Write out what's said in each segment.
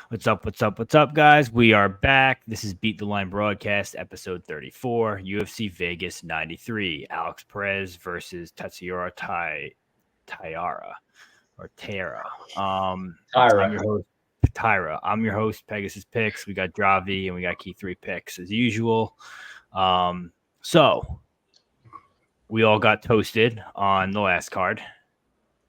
What's up? What's up? What's up, guys? We are back. This is Beat the Line Broadcast, episode 34, UFC Vegas 93. Alex Perez versus Tatsuyora Taira. I'm your host, Taira. I'm your host, Pegasus Picks. We got Dravhy and we got Key3Picks as usual. So we all got toasted on the last card,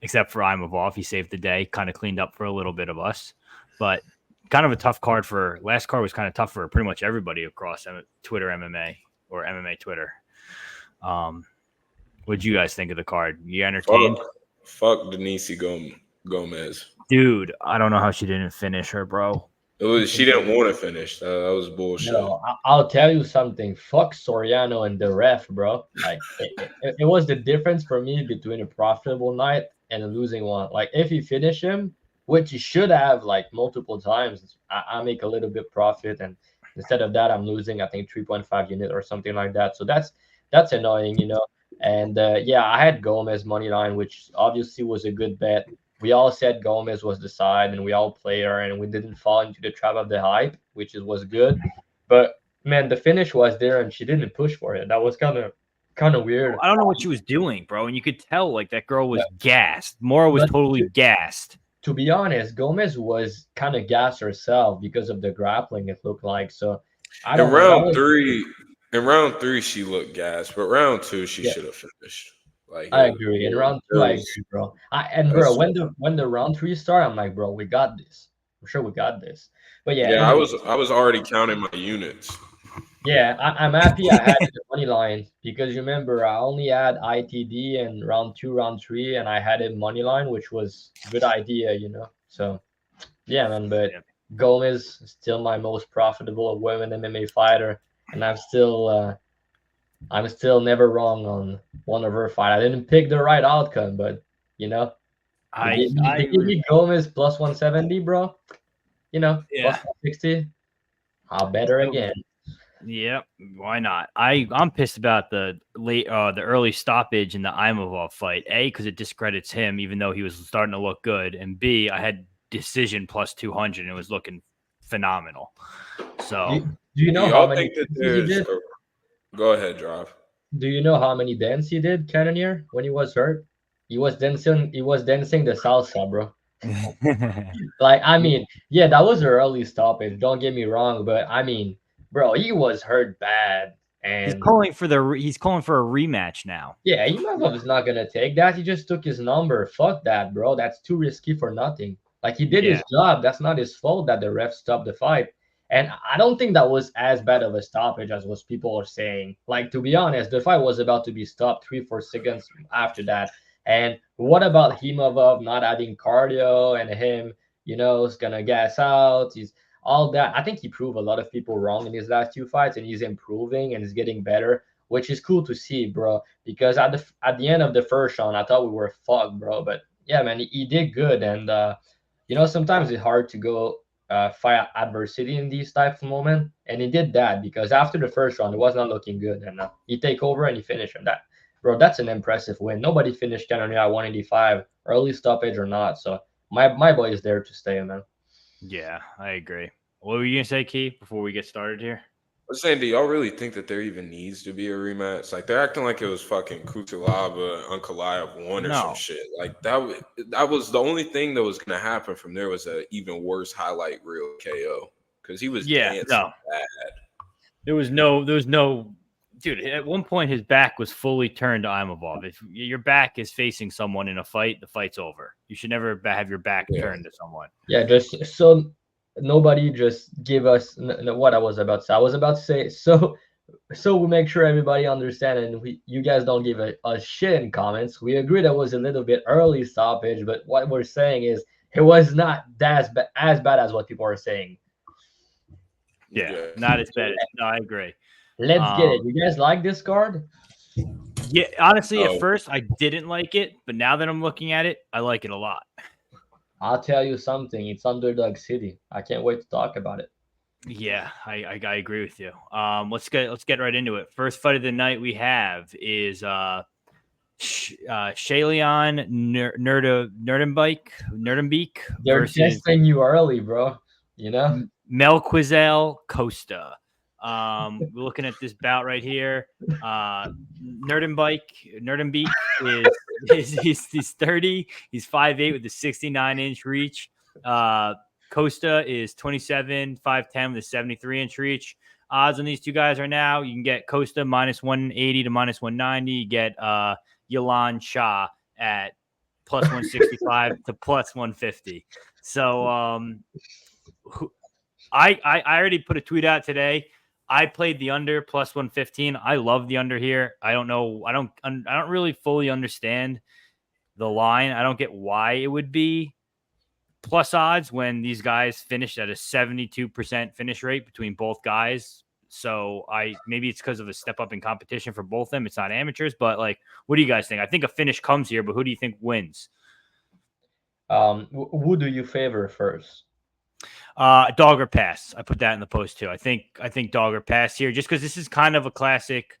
except for Almabaev. He saved the day, kind of cleaned up for a little bit of us, but kind of a tough card for last card was kind of tough for pretty much everybody across Twitter MMA or MMA Twitter. What'd you guys think of the card? You entertained? Fuck Denise Gomez. Dude, I don't know how she didn't finish her, bro. She didn't want to finish. That was bullshit. No, I'll tell you something. Fuck Soriano and the ref, bro. Like it was the difference for me between a profitable night and a losing one. Like if he finished him, which he should have like multiple times, I make a little bit profit, and instead of that, I'm losing I think 3.5 unit or something like that. So that's annoying, you know. And yeah, I had Gomez money line, which obviously was a good bet. We all said Gomez was the side, and we all play her, and we didn't fall into the trap of the hype, which was good. But man, the finish was there, and she didn't push for it. That was kind of weird. I don't know what she was doing, bro, and you could tell like that girl was gassed. Mora was totally gassed. To be honest, Gomez was kind of gassed herself because of the grappling. It looked like so. In round three, she looked gassed, but round two, she should have finished. Like I agree. In round two, I agree, bro. When the round three start, I'm like, bro, we got this. I'm sure we got this. But yeah, I was already counting my units. Yeah, I'm happy I had the money line because you remember I only had ITD in round 2, round 3, and I had a money line, which was a good idea, you know. So yeah, man. But Gomez is still my most profitable women MMA fighter, and I'm still never wrong on one of her fight. I didn't pick the right outcome, but you know, I give me Gomez plus 170, bro. You know, plus 160. I'll bet her again. Yep, why not? I'm pissed about the early stoppage in the Almabaev fight. A, because it discredits him, even though he was starting to look good, and B, I had decision plus 200 and it was looking phenomenal. So, do you know how many? Go ahead, Drav. Do you know how many dance he did, Cannonier, when he was hurt? He was dancing the salsa, bro. Like, I mean, yeah, that was an early stoppage. Don't get me wrong, but I mean, bro, he was hurt bad, and he's calling for a rematch now. Yeah, Almabaev is not gonna take that. He just took his number. Fuck that, bro. That's too risky for nothing. Like he did his job. That's not his fault that the ref stopped the fight. And I don't think that was as bad of a stoppage as what people are saying. Like, to be honest, the fight was about to be stopped 3-4 seconds after that. And what about Almabaev not adding cardio and him, you know, is gonna gas out? He's all that. I think he proved a lot of people wrong in his last 2 fights, and he's improving and he's getting better, which is cool to see, bro. Because at the end of the first round, I thought we were fucked, bro. But yeah, man, he did good. And you know, sometimes it's hard to go fight adversity in these types of moments, and he did that because after the first round, it was not looking good, and he take over and he finished him. That, bro, that's an impressive win. Nobody finished Cannonier at 185, early stoppage or not. So my boy is there to stay, man. Yeah, I agree. What were you gonna say, Key, before we get started here? I was saying, do y'all really think that there even needs to be a rematch? Like, they're acting like it was fucking Kutalaba, Ankalaev 1 or some shit. Like, that was the only thing that was going to happen from there was an even worse highlight reel KO. Because he was dancing bad. There was no dude, at one point his back was fully turned to Almabaev. If your back is facing someone in a fight, the fight's over. You should never have your back turned to someone. Yeah, just so nobody just give us what I was about to say. I was about to say so we make sure everybody understand, and you guys don't give a shit in comments. We agree that was a little bit early stoppage, but what we're saying is it was not as bad as what people are saying. Yeah, not as bad. No, I agree. Let's get it. You guys like this card? Yeah, honestly, at first I didn't like it, but now that I'm looking at it, I like it a lot. I'll tell you something. It's Underdog City. I can't wait to talk about it. Yeah, I agree with you. Let's get right into it. First fight of the night we have is Shaileon Nuerdanbieke. They're testing you early, bro. you know? Melquizel Costa. We're looking at this bout right here. Nuerdanbieke he's 30. He's 5'8" with a 69-inch reach. Costa is 27, 5'10" with a 73-inch reach. Odds on these two guys are now, you can get Costa minus 180 to minus 190. You get Yalan Shah at plus 165 to plus 150. So I already put a tweet out today. I played the under plus 115. I love the under here. I don't know. I don't really fully understand the line. I don't get why it would be plus odds when these guys finished at a 72% finish rate between both guys. So maybe it's because of a step up in competition for both of them. It's not amateurs, but like, what do you guys think? I think a finish comes here, but who do you think wins? Who do you favor first? Dog or pass. I put that in the post too. I think dog or pass here, just because this is kind of a classic.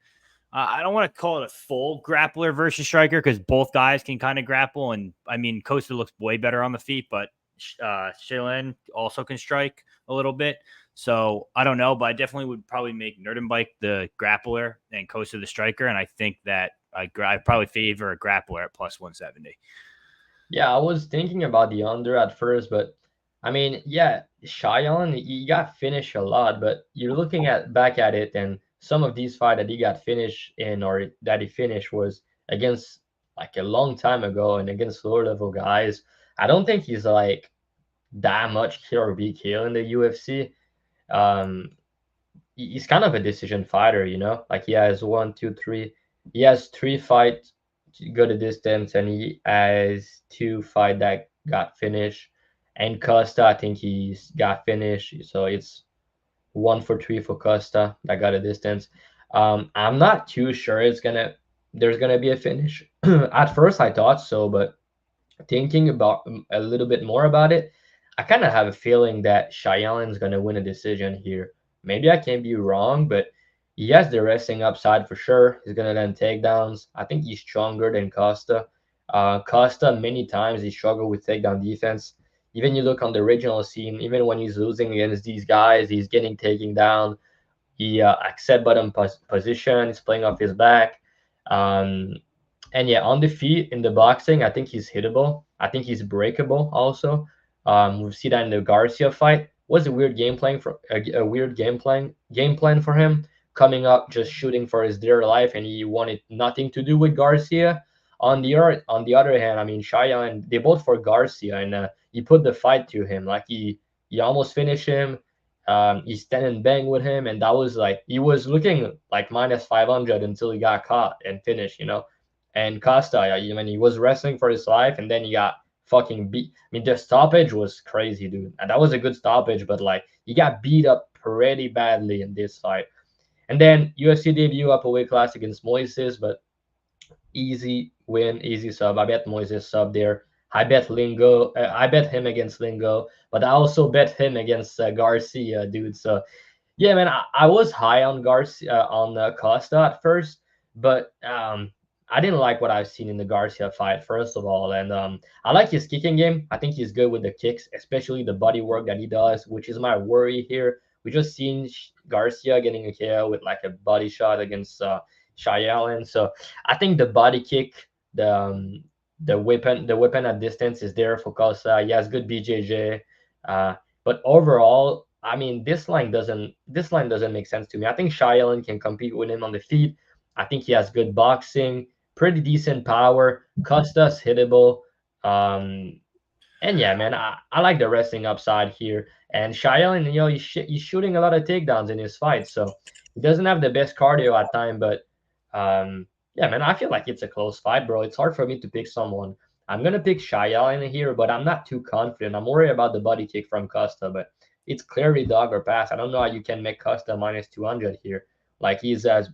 I don't want to call it a full grappler versus striker because both guys can kind of grapple, and I mean Costa looks way better on the feet, but Shailen also can strike a little bit. So I don't know, but I definitely would probably make Nuerdanbieke the grappler and Costa the striker, and I think that I probably favor a grappler at plus 170. Yeah, I was thinking about the under at first, but I mean, yeah, Cheyenne, he got finished a lot, but you're looking back at it, and some of these fights that he got finished in or that he finished was against like a long time ago and against lower level guys. I don't think he's like that much kill or be kill in the UFC. He's kind of a decision fighter, you know. Like he has 1, 2, 3. He has 3 fights to go the distance, and he has 2 fight that got finished. And Costa, I think he's got finished, so it's 1 for 3 for Costa that got a distance. I'm not too sure there's gonna be a finish. At first, I thought so, but thinking about a little bit more about it, I kind of have a feeling that Cheyenne's gonna win a decision here. Maybe I can be wrong, but he has the wrestling upside for sure. He's gonna land takedowns. I think he's stronger than Costa. Costa many times he struggled with takedown defense. Even you look on the regional scene, even when he's losing against these guys, he's getting taken down. He accept bottom position. He's playing off his back. And yeah, on the feet in the boxing, I think he's hittable. I think he's breakable also. We see that in the Garcia fight. Was a weird game plan for a weird game plan for him, coming up just shooting for his dear life, and he wanted nothing to do with Garcia. On the other hand, I mean Cheyenne, they both for Garcia, and he put the fight to him. Like he almost finished him. He stand and bang with him, and that was like he was looking like minus 500 until he got caught and finished, you know. And Costa, I mean, he was wrestling for his life, and then he got fucking beat. I mean, the stoppage was crazy, dude. And that was a good stoppage, but like he got beat up pretty badly in this fight. And then UFC debut up a weight class against Moises, but easy win, easy sub. I bet Moises sub there. I bet Lingo. I bet him against Lingo, but I also bet him against Garcia, dude. So yeah, man, I was high on Garcia on Costa at first, but I didn't like what I've seen in the Garcia fight, first of all. And I like his kicking game. I think he's good with the kicks, especially the body work that he does, which is my worry here. We just seen Garcia getting a KO with like a body shot against Cheyenne. So I think the body kick, the weapon at distance is there for Costa. He has good BJJ. But overall, I mean, this line doesn't make sense to me. I think Cheyenne can compete with him on the feet. I think he has good boxing, pretty decent power. Costa's hittable. And yeah, man, I like the wrestling upside here. And Cheyenne, you know, he's shooting a lot of takedowns in his fights, so he doesn't have the best cardio at time. But yeah, man, I feel like it's a close fight, bro. It's hard for me to pick someone. I'm gonna pick Cheyenne here, but I'm not too confident. I'm worried about the body kick from Costa, but it's clearly dog or pass. I don't know how you can make Costa minus 200 here. Like he's as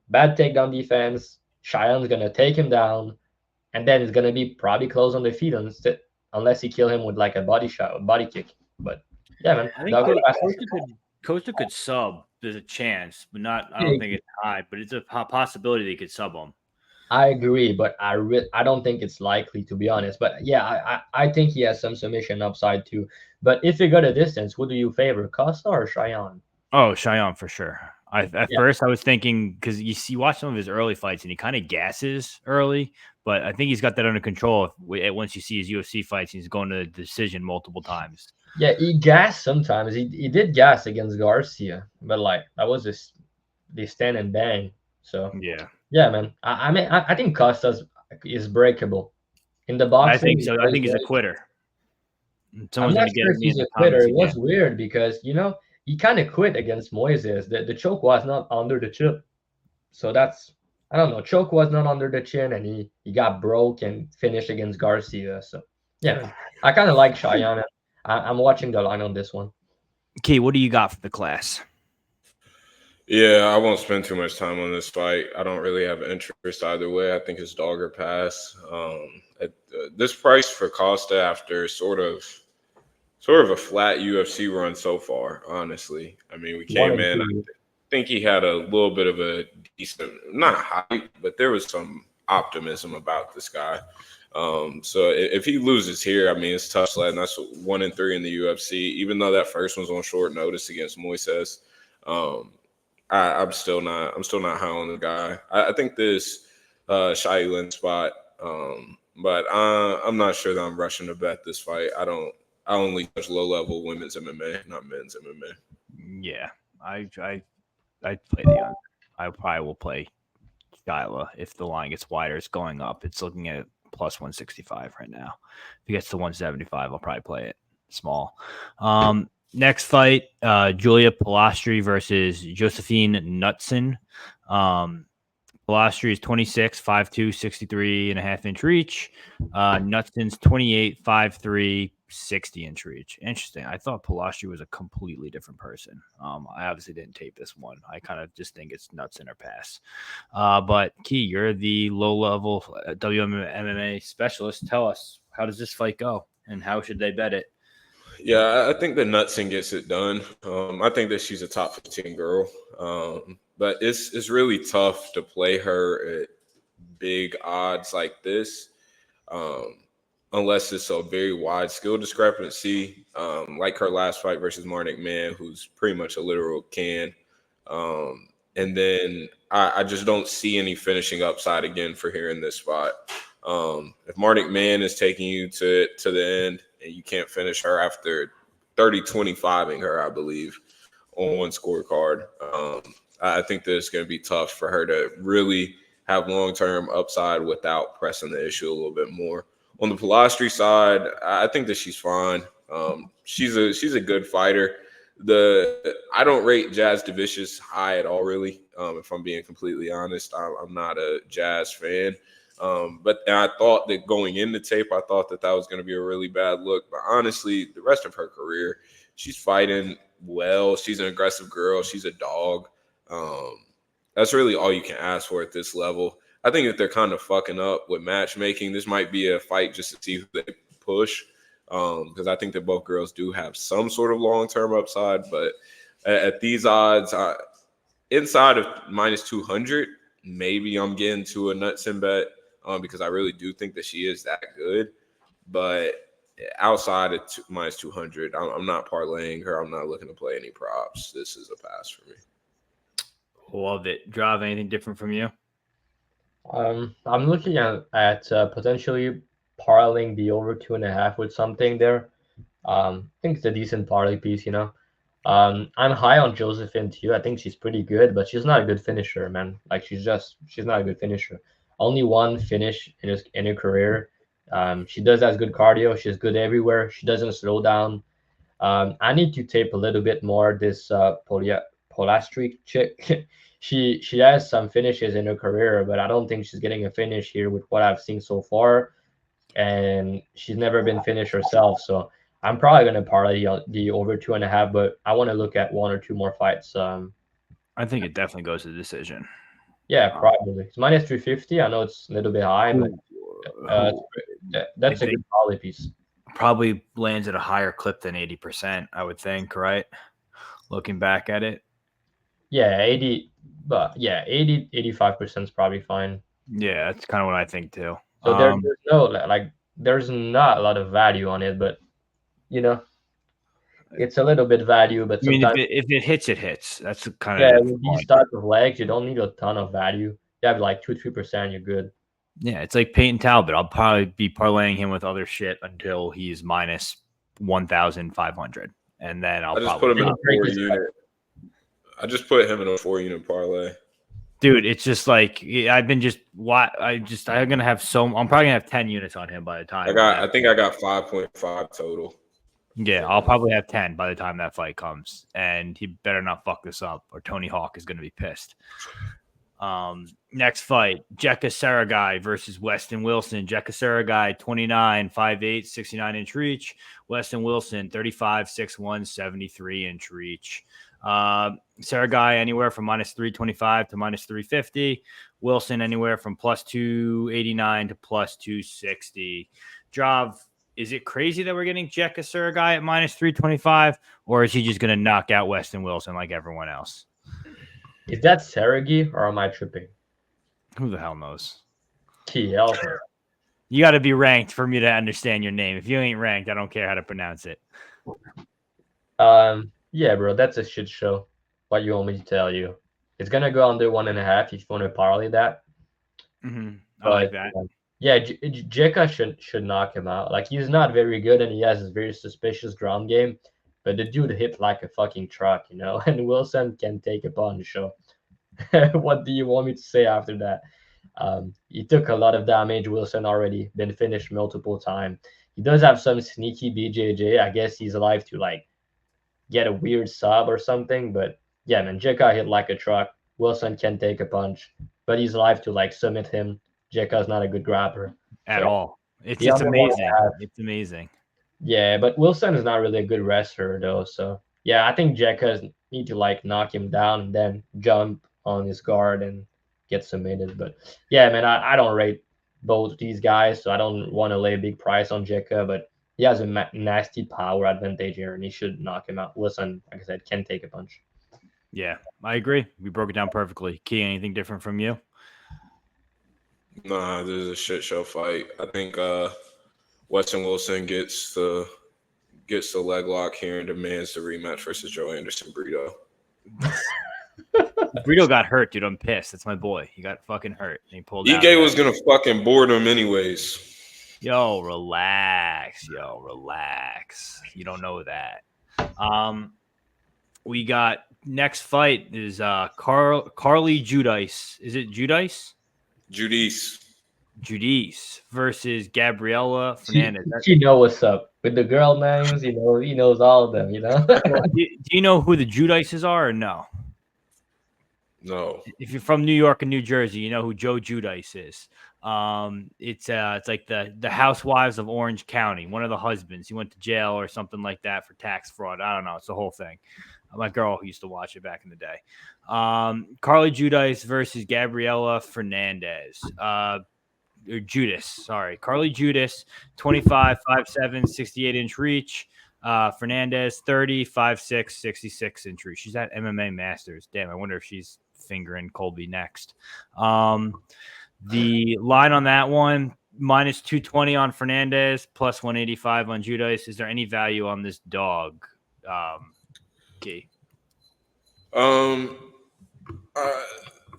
bad takedown defense. Cheyenne's gonna take him down, and then it's gonna be probably close on the feet unless he kill him with like a body shot, a body kick. But yeah, man, I think Costa could sub. There's a chance, but not. I don't think it's high, but it's a possibility they could sub him. I agree, but I don't think it's likely, to be honest. But yeah, I think he has some submission upside too. But if you go to distance, who do you favor, Costa or Cheyenne? Oh, Cheyenne for sure. At Yeah. first I was thinking, because you watch some of his early fights and he kind of gasses early, but I think he's got that under control. Once you see his UFC fights, he's going to decision multiple times. Yeah, he gassed sometimes. He did gas against Garcia, but like that was just they stand and bang. So yeah, man. I mean, I think Costa is breakable in the boxing. I think so. I think he's a quitter. I'm not sure if he's a quitter. It was weird because he kind of quit against Moises. The choke was not under the chin, so that's I don't know. Choke was not under the chin, and he got broke and finished against Garcia. So yeah, I kind of like Cheyenne. I'm watching the line on this one. Key, what do you got for the class? Yeah, I won't spend too much time on this fight. I don't really have interest either way. I think it's dog or pass. At this price for Costa after sort of a flat UFC run so far, honestly. I mean, we came in, I think he had a little bit of a decent, not hype, but there was some optimism about this guy. So if he loses here, I mean, it's tough sledding. That's 1-3 in the UFC. Even though that first one's on short notice against Moises, I'm still not high on the guy. I think this Shailin spot, but I'm not sure that I'm rushing to bet this fight. I only touch low level women's MMA, not men's MMA. Yeah, I play the under. I probably will play Skyla if the line gets wider. It's going up. It's looking at plus 165 right now. If it gets to 175, I'll probably play it small. Next fight, Julia Polastri versus Josephine Knutsson. Polastri is 26, 5'2", 63.5-inch reach. Knutsson's 28, 5'3", 60-inch reach. Interesting. I thought Polastri was a completely different person. I obviously didn't tape this one. I kind of just think it's Knutsson or pass. But Key, you're the low-level WMMA specialist. Tell us, how does this fight go, and how should they bet it? Yeah, I think that Knutsson gets it done. I think that she's a top 15 girl. But it's really tough to play her at big odds like this, unless it's a very wide skill discrepancy, like her last fight versus Marnik Mann, who's pretty much a literal can. And then I just don't see any finishing upside again for her in this spot. If Marnik Mann is taking you to the end and you can't finish her after 30-25ing her, I believe, on one scorecard, I think that it's going to be tough for her to really have long-term upside without pressing the issue a little bit more. On the Polastri side, I think that she's fine. She's a good fighter. I don't rate Jazz Divicious high at all, really. If I'm being completely honest, I'm not a Jazz fan. But I thought that going into tape, I thought that was going to be a really bad look. But honestly, the rest of her career, she's fighting well. She's an aggressive girl. She's a dog. That's really all you can ask for at this level. I think that they're kind of fucking up with matchmaking. This might be a fight just to see who they push, because I think that both girls do have some sort of long-term upside. But at these odds, inside of minus 200, maybe I'm getting to a Knutsson bet, because I really do think that she is that good. But outside of minus 200, I'm not parlaying her. I'm not looking to play any props. This is a pass for me. Love it. Dravhy, anything different from you? I'm looking at potentially parlaying the over 2.5 with something there. I think it's a decent parlay piece, I'm high on Josephine too. I think she's pretty good, but she's not a good finisher, man. Like she's not a good finisher. Only one finish in her career. She does have good cardio. She's good everywhere. She doesn't slow down. I need to tape a little bit more this Polastri chick. She has some finishes in her career, but I don't think she's getting a finish here with what I've seen so far. And she's never been finished herself, so I'm probably going to parlay the over 2.5, but I want to look at one or two more fights. I think it definitely goes to decision. Yeah, probably. It's minus 350. I know it's a little bit high, but that's a good parlay piece. Probably lands at a higher clip than 80%, I would think, right? Looking back at it. Yeah, 80, but yeah, 85% is probably fine. Yeah, that's kind of what I think too. So there's no there's not a lot of value on it, but it's a little bit value, but I mean, sometimes if it hits, it hits. That's kind yeah, of with these type of legs, you don't need a ton of value. You have like 2-3%, you're good. Yeah, it's like Peyton Talbot. I'll probably be parlaying him with other shit until he's minus 1,500, and then I'll just probably put him in a 4-unit. I just put him in a 4-unit parlay. Dude, it's just like I've been I'm gonna have I'm probably gonna have 10 units on him by the time. I think I got 5.5 total. Yeah, I'll probably have 10 by the time that fight comes, and he better not fuck this up, or Tony Hawk is gonna be pissed. Next fight, Jeka Saragai versus Weston Wilson. Jeka Saragai, 29, 5'8", 69-inch reach. Weston Wilson, 35, 6'1", 73-inch reach. Saragai anywhere from minus 325 to minus 350. Wilson anywhere from plus 289 to plus 260. Drav, is it crazy that we're getting Jeka Saragai at minus 325, or is he just going to knock out Weston Wilson like everyone else? Is that Sergey or am I tripping? Who the hell knows? Key help. You got to be ranked for me to understand your name. If you ain't ranked, I don't care how to pronounce it. Yeah, bro, that's a shit show. What you want me to tell you? It's gonna go under 1.5 if you want to parlay that. I like that. Yeah, Jeka should knock him out. Like, he's not very good, and he has a very suspicious ground game. But the dude hit like a fucking truck, you know. And Wilson can take a punch. So, what do you want me to say after that? He took a lot of damage. Wilson already been finished multiple times. He does have some sneaky BJJ. I guess he's alive to like get a weird sub or something. But yeah, man, Jeka hit like a truck. Wilson can take a punch, but he's alive to like submit him. Jeka's not a good grappler at all. It's amazing. It's amazing. Yeah, but Wilson is not really a good wrestler though. So yeah, I think Jeka need to like knock him down and then jump on his guard and get submitted. But yeah, man, I don't rate both these guys, so I don't want to lay a big price on Jeka, but he has a nasty power advantage here, and he should knock him out. Wilson, like I said, can take a punch. Yeah, I agree. We broke it down perfectly. Key, anything different from you? Nah, this is a shit show fight. I think Weston Wilson gets the leg lock here and demands the rematch versus Joe Anderson Brito. Brito got hurt, dude. I'm pissed. That's my boy. He got fucking hurt. And he pulled out. Ige was gonna fucking board him anyways. Yo, relax. You don't know that. We got next fight is Carly Judice. Is it Judice? Judice versus Gabriela Fernandez. She know what's up with the girl names. He knows all of them. You know. Do you know who the Judices are or no? No. If you're from New York and New Jersey, you know who Joe Judice is. It's like the housewives of Orange County. One of the husbands, he went to jail or something like that for tax fraud. I don't know. It's the whole thing. My girl used to watch it back in the day. Carly Judice versus Gabriela Fernandez. Or Judice, sorry. Carly Judice, 25, 5'7", 68-inch reach. Fernandez, 30, 5'6", 66-inch reach. She's at MMA Masters. Damn, I wonder if she's fingering Colby next. The line on that one, minus 220 on Fernandez, plus 185 on Judice. Is there any value on this dog? Key.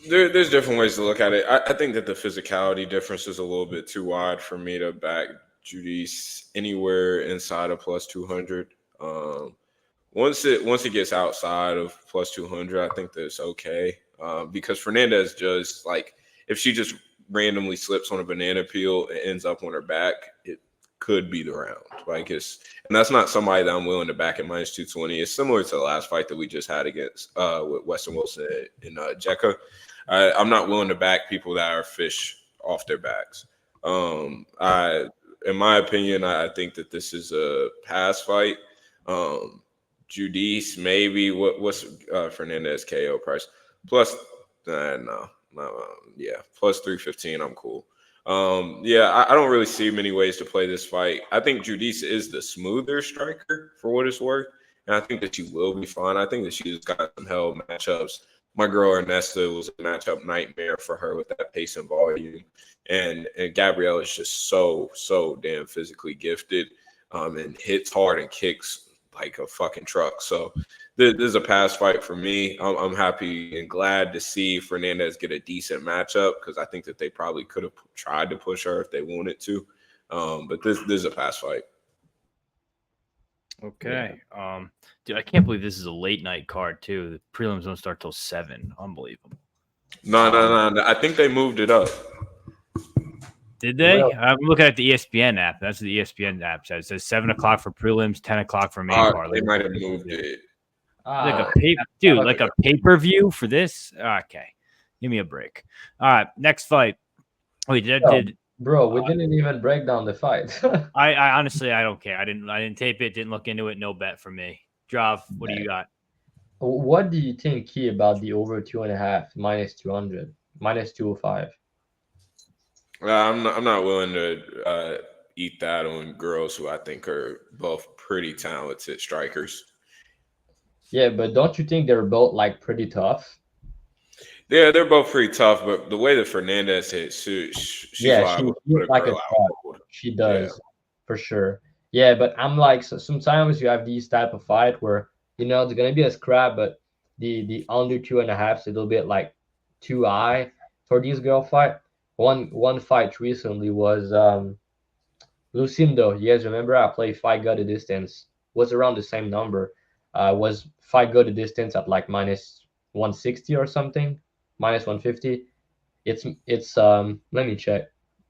There's different ways to look at it. I think that the physicality difference is a little bit too wide for me to back Judice anywhere inside of plus 200. Once it gets outside of plus 200, I think that's okay. Because Fernandez just like if she just randomly slips on a banana peel and ends up on her back, it could be the round. Like and that's not somebody that I'm willing to back at minus 220. It's similar to the last fight that we just had against with Weston Wilson and Jeka. I'm not willing to back people that are fish off their backs. In my opinion, I think that this is a pass fight. Judice, maybe. What's Fernandez KO price? Plus, no. Plus 315. I'm cool. I don't really see many ways to play this fight. I think Judice is the smoother striker for what it's worth, and I think that she will be fine. I think that she's got some hell matchups. My girl Ernesto was a matchup nightmare for her with that pace and volume, and Gabrielle is just so damn physically gifted, and hits hard and kicks like a fucking truck. So this is a pass fight for me. I'm happy and glad to see Fernandez get a decent matchup because I think that they probably could have tried to push her if they wanted to. But this is a pass fight. Okay. Dude, I can't believe this is a late night card too. The prelims don't start till 7. Unbelievable. No. I think they moved it up. Did they? Well, I'm looking at the ESPN app. That's what the ESPN app says. It says 7 o'clock for prelims, 10 o'clock for main card. They might have moved it. Like a pay-per-view for this? Okay. Give me a break. All right. Next fight. Wait, bro, we didn't even break down the fight. I honestly I don't care. I didn't tape it, didn't look into it, no bet for me. Drav, what do you got? What do you think, Key, about the over 2.5 minus 200, minus 205? I'm not willing to eat that on girls who I think are both pretty talented strikers. Yeah, but don't you think they're both like pretty tough? Yeah, they're both pretty tough, but the way that Fernandez hits, she's liable to put a like a girl out cold. She does, for sure. Yeah, but I'm like, so sometimes you have these type of fight where it's gonna be a scrap, but the under 2.5 is a little bit like too high for these girl fight. One fight recently was Lucindo. You guys remember? I played fight go to distance. Was around the same number. Was fight go to distance at like minus 160 or something, minus 150. It's let me check.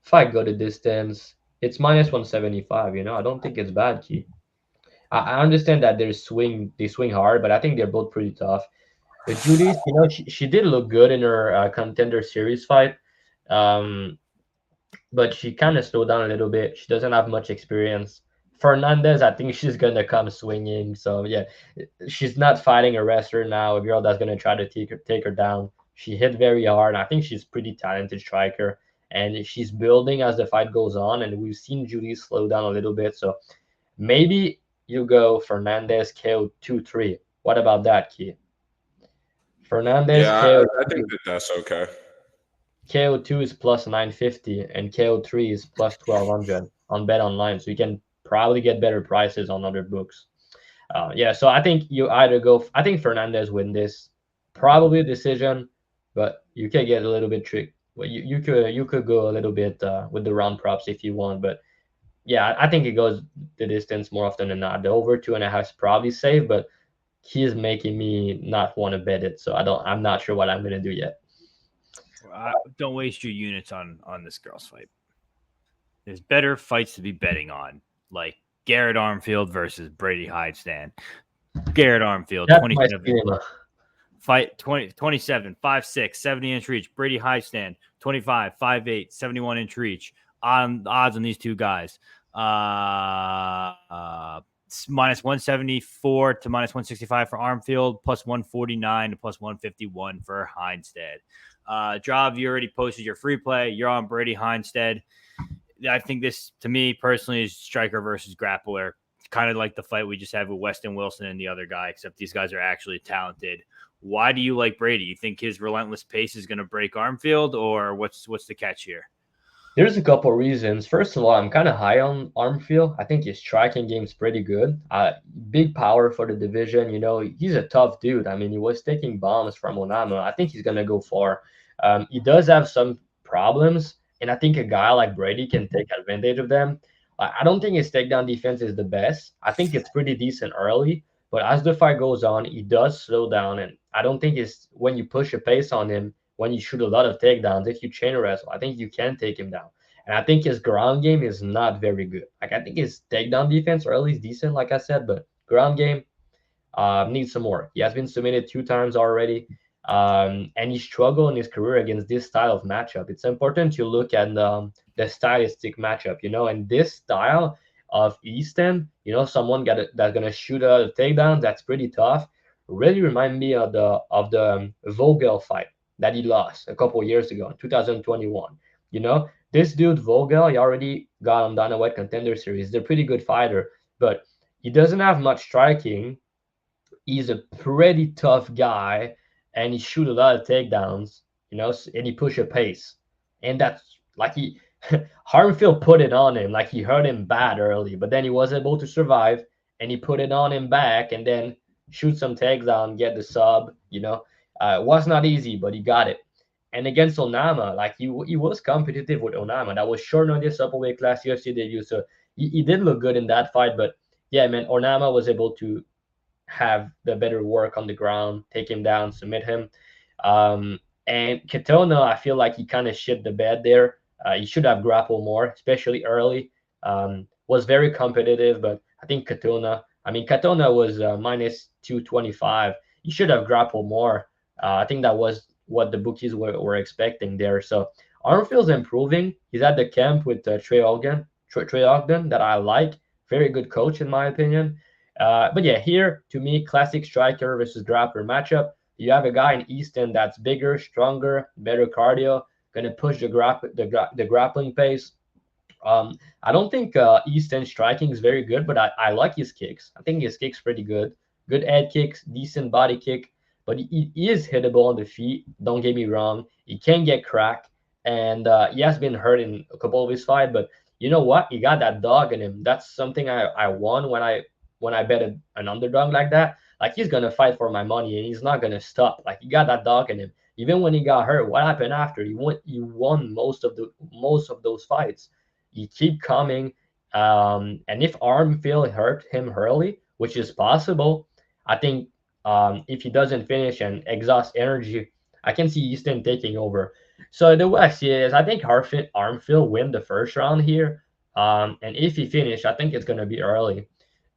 Fight go to distance. It's minus 175. I don't think it's bad, Key. I understand that they swing hard, but I think they're both pretty tough. But Judice, she did look good in her contender series fight. But she kind of slowed down a little bit. She doesn't have much experience. Fernandez, I think she's gonna come swinging. So yeah, she's not fighting a wrestler now. A girl that's gonna try to take her down. She hit very hard. I think she's pretty talented striker, and she's building as the fight goes on. And we've seen Judy slow down a little bit. So maybe you go Fernandez KO 2-3. What about that, Key? Fernandez KO. I think that's okay. KO2 is plus 950 and KO3 is plus 1200 on Bet Online. So you can probably get better prices on other books. So I think you either go. I think Fernandez win this, probably a decision, but you can get a little bit trick. Well, you could go a little bit with the round props if you want, but yeah, I think it goes the distance more often than not. The over 2.5 is probably safe, but he is making me not want to bet it. So I'm not sure what I'm gonna do yet. Don't waste your units on this girl's fight. There's better fights to be betting on, like Garrett Armfield versus Brady Hiestand. Garrett Armfield, 27, 5'6", 70-inch reach. Brady Hiestand, 25, 5'8", 71-inch reach. Odds on these two guys. Minus 174 to minus 165 for Armfield, plus 149 to plus 151 for Hiestand. Drav, you already posted your free play. You're on Brady Hiestand. I think this, to me personally, is striker versus grappler. Kind of like the fight we just had with Weston Wilson and the other guy, except these guys are actually talented. Why do you like Brady? You think his relentless pace is going to break Armfield, or what's the catch here? There's a couple reasons. First of all, I'm kind of high on Armfield. I think his striking game's pretty good. Big power for the division. He's a tough dude. I mean, he was taking bombs from Onama. I think he's going to go far. He does have some problems, and I think a guy like Brady can take advantage of them. I don't think his takedown defense is the best. I think it's pretty decent early, but as the fight goes on, he does slow down, and I don't think it's when you push a pace on him, when you shoot a lot of takedowns, if you chain wrestle, I think you can take him down. And I think his ground game is not very good. Like, I think his takedown defense early is decent, like I said, but ground game needs some more. He has been submitted 2 times already, and he struggled in his career against this style of matchup. It's important to look at the stylistic matchup, and this style of Hiestand, someone that's going to shoot a takedown, that's pretty tough. Really remind me of the Vogel fight that he lost a couple of years ago in 2021. This dude Vogel, he already got on Dana White Contender Series. He's a pretty good fighter, but he doesn't have much striking. He's a pretty tough guy, and he shoot a lot of takedowns, and he push a pace. And that's like Armfield put it on him, like he hurt him bad early, but then he was able to survive, and he put it on him back, and then shoot some tags down, get the sub. It was not easy, but he got it. And against Onama, like he was competitive with Onama. That was short notice upperweight class UFC debut, so he did look good in that fight. But yeah, man, Onama was able to have the better work on the ground, take him down, submit him. And Katona, I feel like he kind of shit the bed there. He should have grappled more, especially early. Was very competitive, but I think Katona was minus 225. He should have grappled more. I think that was what the bookies were expecting there. So Armfield's improving. He's at the camp with Trey Ogden that I like. Very good coach in my opinion. But yeah, here to me, classic striker versus grappler matchup. You have a guy in Hiestand that's bigger, stronger, better cardio, gonna push the grappling pace. I don't think Hiestand striking is very good, but I like his kicks. I think his kicks pretty good. Good head kicks, decent body kick, but he is hittable on the feet. Don't get me wrong. He can get cracked, and he has been hurt in a couple of his fights. But you know what? He got that dog in him. That's something I won when I bet an underdog like that. Like he's gonna fight for my money and he's not gonna stop. Like he got that dog in him. Even when he got hurt, what happened after? He won most of those fights. He keep coming. And if Armfield hurt him early, which is possible, I think if he doesn't finish and exhaust energy, I can see Easton taking over. So the way I see it is, I think Armfield win the first round here. And if he finish, I think it's gonna be early.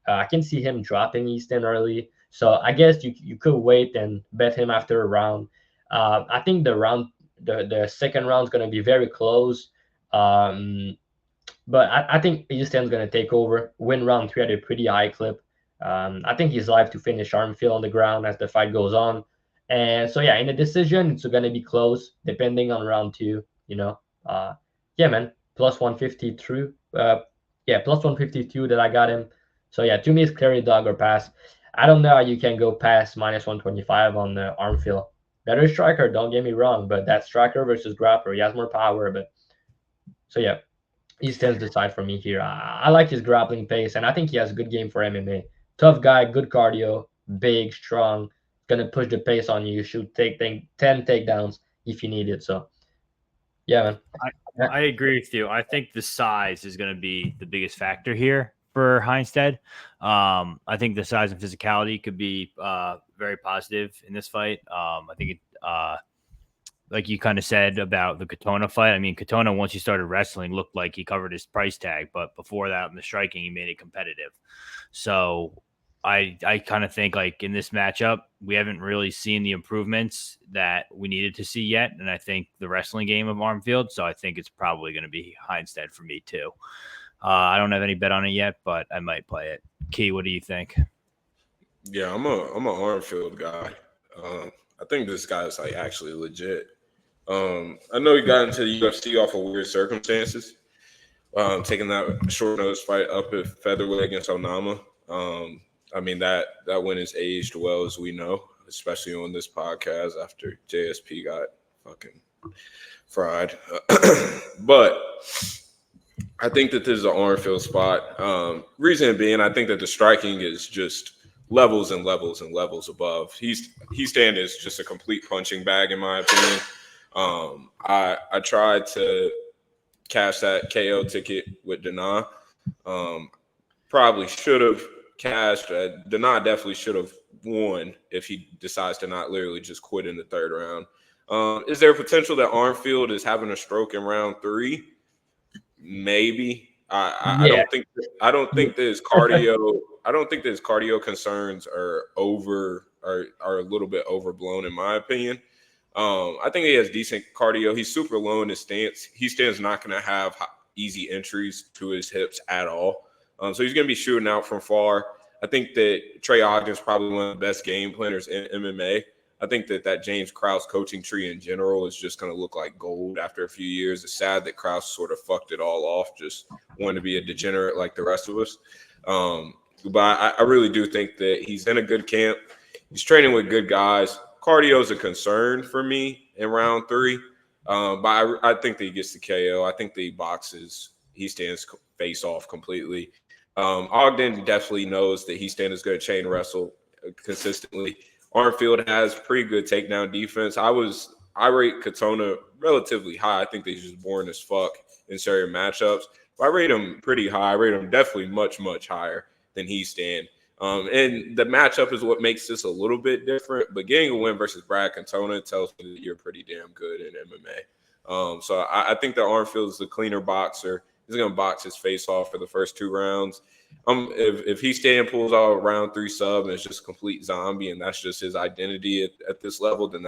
I can see him dropping Easton early. So I guess you could wait and bet him after a round. I think the second round is going to be very close. But I think Easton's going to take over, win round 3 at a pretty high clip. I think he's live to finish Armfield on the ground as the fight goes on. And so, yeah, in the decision, it's going to be close depending on round 2, yeah, man, plus 150 through. Plus 152 that I got him. So, yeah, to me, it's clearly dog or pass. I don't know how you can go past minus 125 on the Armfield. Better striker, don't get me wrong, but that striker versus grappler, he has more power. But so, yeah, he stands the side for me here. I like his grappling pace, and I think he has a good game for MMA. Tough guy, good cardio, big, strong, gonna push the pace on you. Shoot, take 10 takedowns if you need it. So, yeah, man. I agree with you. I think the size is going to be the biggest factor here for Hiestand. I think the size and physicality could be very positive in this fight. I think like you kind of said about the Katona fight. I mean, Katona, once he started wrestling, looked like he covered his price tag, but before that, in the striking, he made it competitive. So I kind of think like in this matchup, we haven't really seen the improvements that we needed to see yet. And I think the wrestling game of Armfield. So I think it's probably going to be Hiestand for me too. I don't have any bet on it yet, but I might play it. Key, what do you think? Yeah, I'm a Armfield guy. I think this guy is like actually legit. I know he got into the UFC off of weird circumstances, taking that short notice fight up at featherweight against Onama. I mean that win is aged well, as we know, especially on this podcast after JSP got fucking fried. But I think that this is an Armfield spot. Reason being, I think that the striking is just levels and levels and levels above. Hiestand is just a complete punching bag, in my opinion. I tried to cash that KO ticket with Dana. Probably should have cashed. Dana definitely should have won if he decides to not literally just quit in the third round. Is there a potential that Armfield is having a stroke in round 3? Maybe. I don't think that his cardio. I don't think that his cardio concerns are a little bit overblown, in my opinion. I think he has decent cardio. He's super low in his stance. Hiestan's not going to have easy entries to his hips at all. So he's going to be shooting out from far. I think that Trey Ogden's probably one of the best game planners in MMA. I think that James Krause coaching tree in general is just going to look like gold after a few years. It's sad that Krause sort of fucked it all off, just wanted to be a degenerate like the rest of us. But I really do think that he's in a good camp. He's training with good guys. Cardio is a concern for me in round 3. But I think that he gets the KO. I think that he boxes. He stands face off completely. Ogden definitely knows that Hiestand is going to chain wrestle consistently. Armfield has pretty good takedown defense. I rate Katona relatively high. I think they're just boring as fuck in certain matchups. But I rate him pretty high. I rate him definitely much, much higher than Hiestand. And the matchup is what makes this a little bit different. But getting a win versus Brad Katona tells me that you're pretty damn good in MMA. So I think that Armfield is the cleaner boxer. He's going to box his face off for the first 2 rounds. If Hiestand pulls out a round 3 sub and it's just a complete zombie and that's just his identity at this level, then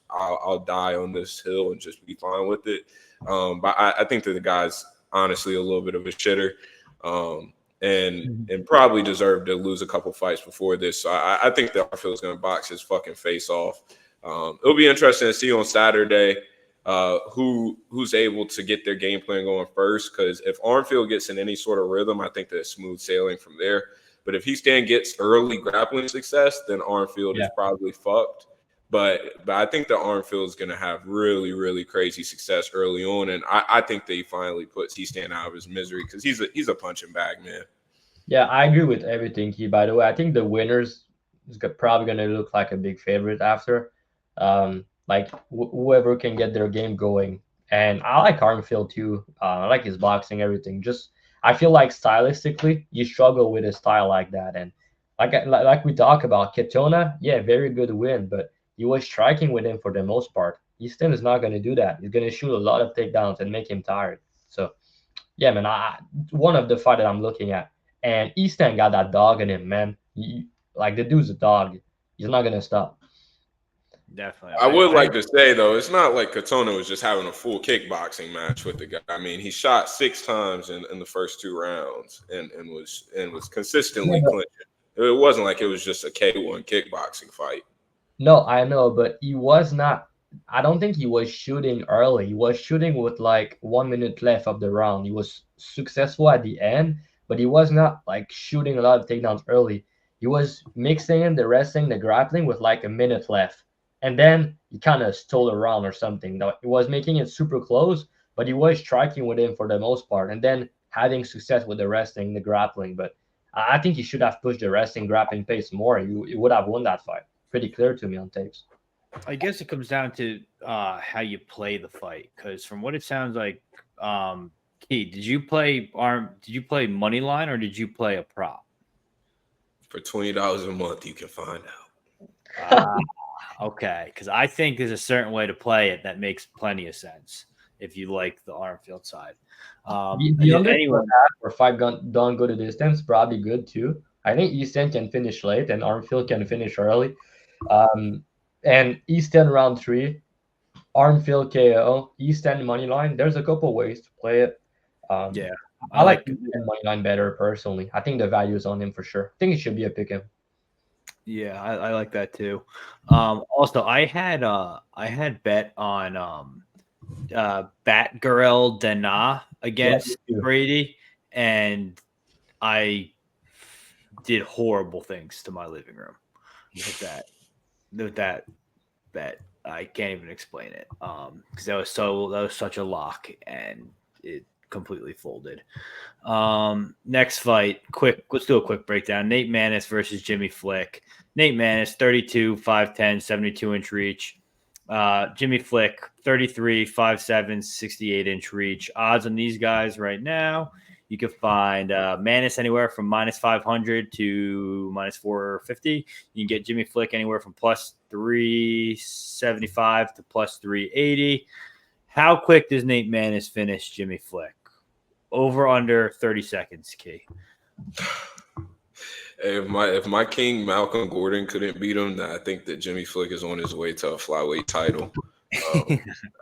I'll die on this hill and just be fine with it. But I think that the guy's honestly a little bit of a shitter. And probably deserved to lose a couple fights before this. So I think that Armfield is going to box his fucking face off. It'll be interesting to see on Saturday who's able to get their game plan going first. Because if Armfield gets in any sort of rhythm, I think that it's smooth sailing from there. But if Hiestand gets early grappling success, then Armfield is probably fucked. But I think that Armfield is going to have really, really crazy success early on. And I think that he finally puts Hiestand out of his misery because he's a punching bag, man. Yeah, I agree with everything, Key. By the way, I think the winners is probably going to look like a big favorite after. Like whoever can get their game going. And I like Armfield too. I like his boxing, everything. Just I feel like stylistically, you struggle with a style like that. And like we talk about, Katona, yeah, very good win, but he was striking with him for the most part. Hiestand is not going to do that. He's going to shoot a lot of takedowns and make him tired. So, yeah, man, one of the fight that I'm looking at. And Hiestand got that dog in him, man. Like, the dude's a dog. He's not going to stop. Definitely. I would like to say, though, it's not like Katona was just having a full kickboxing match with the guy. I mean, he shot 6 times in the first 2 rounds and was consistently clinching. It wasn't like it was just a K1 kickboxing fight. No, I know, but he was not. I don't think he was shooting early. He was shooting with like 1 minute left of the round. He was successful at the end, but he was not like shooting a lot of takedowns early. He was mixing in the wrestling, the grappling with like a minute left. And then he kind of stole a round or something. He was making it super close, but he was striking with him for the most part. And then having success with the wrestling, the grappling. But I think he should have pushed the wrestling grappling pace more. He would have won that fight. Pretty clear to me on tapes. I guess it comes down to how you play the fight, because from what it sounds like, Key, did you play money line or did you play a prop? For $20 a month, you can find out. Okay, because I think there's a certain way to play it that makes plenty of sense if you like the Armfield side. The under or 5 don't go to distance, probably good too. I think Hiestand can finish late and Armfield can finish early. And Hiestand round 3, Armfield KO, Hiestand money line. There's a couple ways to play it. I like money line better personally. I think the value is on him for sure. I think it should be a pick him. Yeah, I like that too. Also, I had bet on Batgirl Dana against Brady, and I did horrible things to my living room with that bet. I can't even explain it because that was such a lock and it completely folded. Next fight, let's do a quick breakdown. Nate Maness versus Jimmy Flick. Nate Maness, 32, 5'10", 72-inch reach. Jimmy Flick, 33, 5'7", 68-inch reach. Odds on these guys right now, you can find Maness anywhere from -500 to -450. You can get Jimmy Flick anywhere from +375 to +380. How quick does Nate Maness finish Jimmy Flick? Over under 30 seconds, Key. If my king Malcolm Gordon couldn't beat him, then I think that Jimmy Flick is on his way to a flyweight title.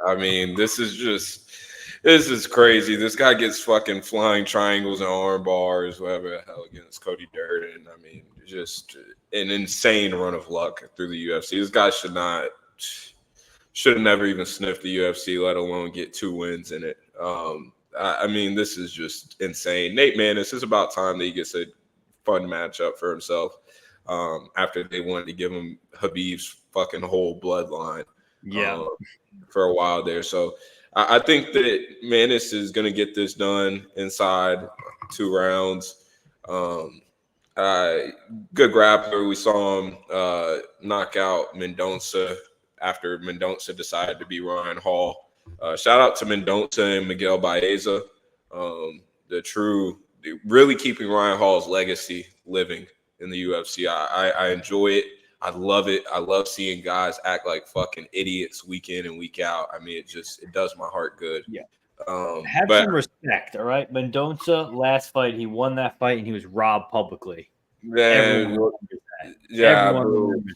I mean, this is crazy. This guy gets fucking flying triangles and arm bars, whatever the hell, against Cody Durden. I mean, just an insane run of luck through the UFC. This guy should have never even sniffed the UFC, let alone get 2 wins in it. I mean, this is just insane. Nate Maness, it's about time that he gets a fun matchup for himself after they wanted to give him Khabib's fucking whole bloodline for a while there. So I think that Maness is going to get this done inside 2 rounds. Good grappler. We saw him knock out Mendonça after Mendonça decided to be Ryan Hall. Shout out to Mendonça and Miguel Baeza, really keeping Ryan Hall's legacy living in the UFC. I enjoy it. I love it. I love seeing guys act like fucking idiots week in and week out. I mean, it does my heart good. Yeah. Have some respect, all right? Mendonça, last fight, he won that fight and he was robbed publicly. Everyone remembers that.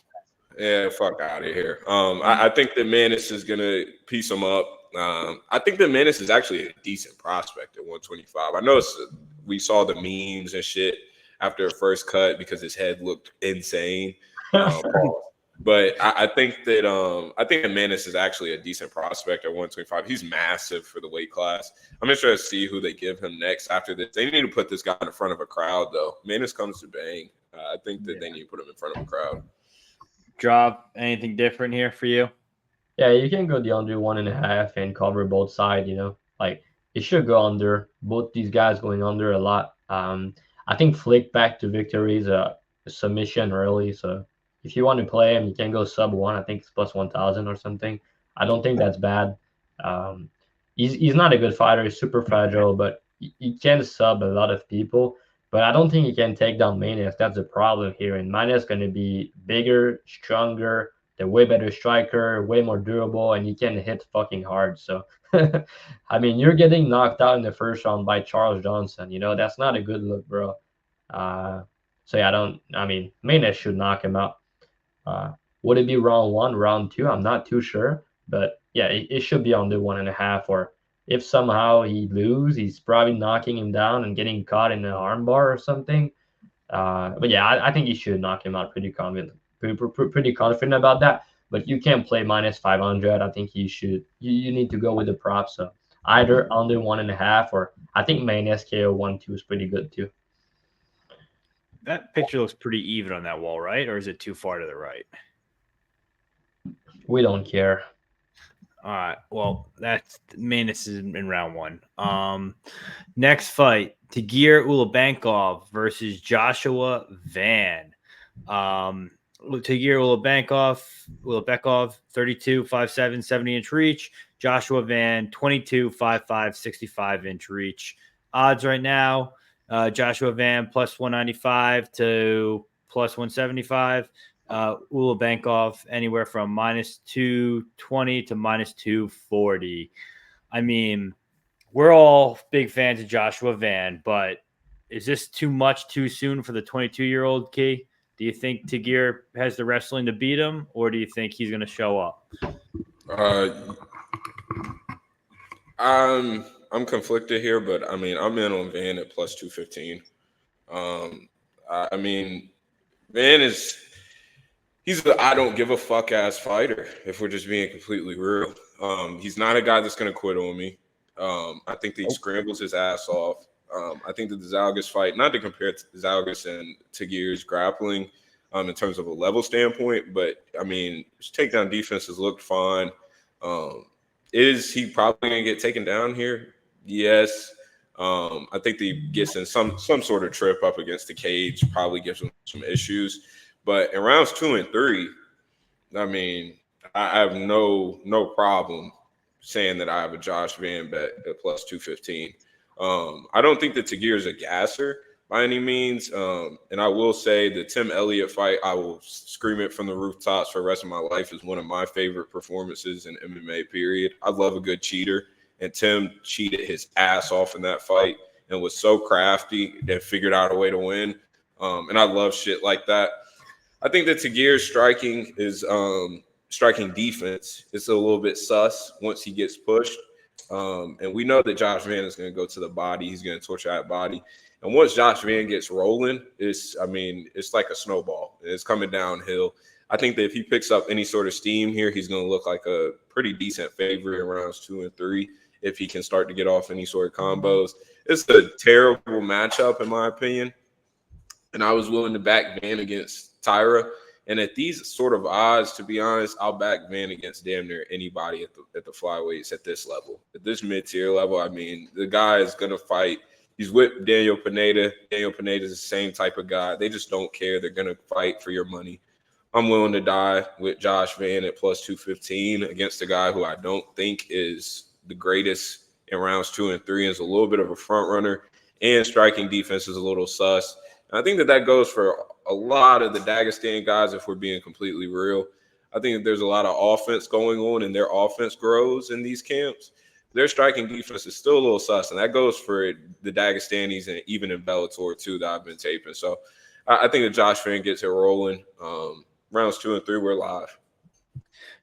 Yeah, fuck out of here. I think that Maness is gonna piece him up. I think that Maness is actually a decent prospect at 125. I know we saw the memes and shit after a first cut because his head looked insane. But I think that Maness is actually a decent prospect at 125. He's massive for the weight class. I'm interested to see who they give him next after this. They need to put this guy in front of a crowd, though. Maness comes to bang. I think that they need to put him in front of a crowd. Drop anything different here for you? Yeah, you can go the under 1.5 and cover both sides. Like it should go under. Both these guys going under a lot. I think Flick back to victory is a submission early, so. If you want to play him, you can go sub 1. I think it's plus 1,000 or something. I don't think that's bad. He's not a good fighter. He's super fragile, but he can sub a lot of people. But I don't think he can take down Maness. That's the problem here. And Maness is going to be bigger, stronger, the way better striker, way more durable, and he can hit fucking hard. So, I mean, you're getting knocked out in the first round by Charles Johnson. That's not a good look, bro. So, yeah, Maness should knock him out. Would it be round 1, round 2? I'm not too sure, but yeah, it should be under 1.5. Or if somehow he loses, he's probably knocking him down and getting caught in an armbar or something. But yeah, I think he should knock him out. Pretty confident about that. But you can't play minus 500. I think you should. You need to go with the props. So either under 1.5, or I think Maness KO 1-2 is pretty good too. That picture looks pretty even on that wall, right? Or is it too far to the right? We don't care. All right. Well, that's Maness is in round 1. Next fight, Tagir Ulanbekov versus Joshua Van. Tagir Ulanbekov, 32, 5'7", 70-inch reach. Joshua Van, 22, 5'5", 65-inch reach. Odds right now, Joshua Van plus 195 to plus 175. Ulanbekov anywhere from minus 220 to minus 240. I mean, we're all big fans of Joshua Van, but is this too much too soon for the 22-year-old Key? Do you think Tagir has the wrestling to beat him, or do you think he's going to show up? I'm conflicted here, but I mean, I'm in on Van at plus 215. I mean, Van he's the I don't give a fuck ass fighter, if we're just being completely real. He's not a guy that's going to quit on me. I think that he scrambles his ass off. I think that the Zalgas fight, not to compare to Zalgas and Tagir's grappling in terms of a level standpoint, but I mean, his takedown defense has looked fine. Is he probably going to get taken down here? Yes. I think that he gets in some sort of trip up against the cage, probably gives him some issues. But in rounds 2 and 3, I mean, I have no problem saying that I have a Josh Van bet at plus 215. I don't think that Tagir is a gasser by any means. And I will say the Tim Elliott fight, I will scream it from the rooftops for the rest of my life, is one of my favorite performances in MMA, period. I love a good cheater. And Tim cheated his ass off in that fight and was so crafty and figured out a way to win. And I love shit like that. I think that Tagir's striking is striking defense. It's a little bit sus once he gets pushed. And we know that Josh Van is going to go to the body. He's going to torture that body. And once Josh Van gets rolling, it's like a snowball. It's coming downhill. I think that if he picks up any sort of steam here, he's going to look like a pretty decent favorite in rounds 2 and 3 if he can start to get off any sort of combos. It's a terrible matchup, in my opinion. And I was willing to back Van against Taira. And at these sort of odds, to be honest, I'll back Van against damn near anybody at the flyweights at this level. At this mid-tier level, I mean, the guy is going to fight He's with Daniel Pineda. Daniel Pineda is the same type of guy. They just don't care. They're going to fight for your money. I'm willing to die with Josh Van at plus 215 against a guy who I don't think is the greatest in rounds 2 and 3, is a little bit of a front runner, and striking defense is a little sus. And I think that goes for a lot of the Dagestan guys, if we're being completely real. I think that there's a lot of offense going on, and their offense grows in these camps. Their striking defense is still a little sus, and that goes for the Dagestanis and even in Bellator too that I've been taping. So I think that Josh Van gets it rolling. Rounds 2 and 3, we're live.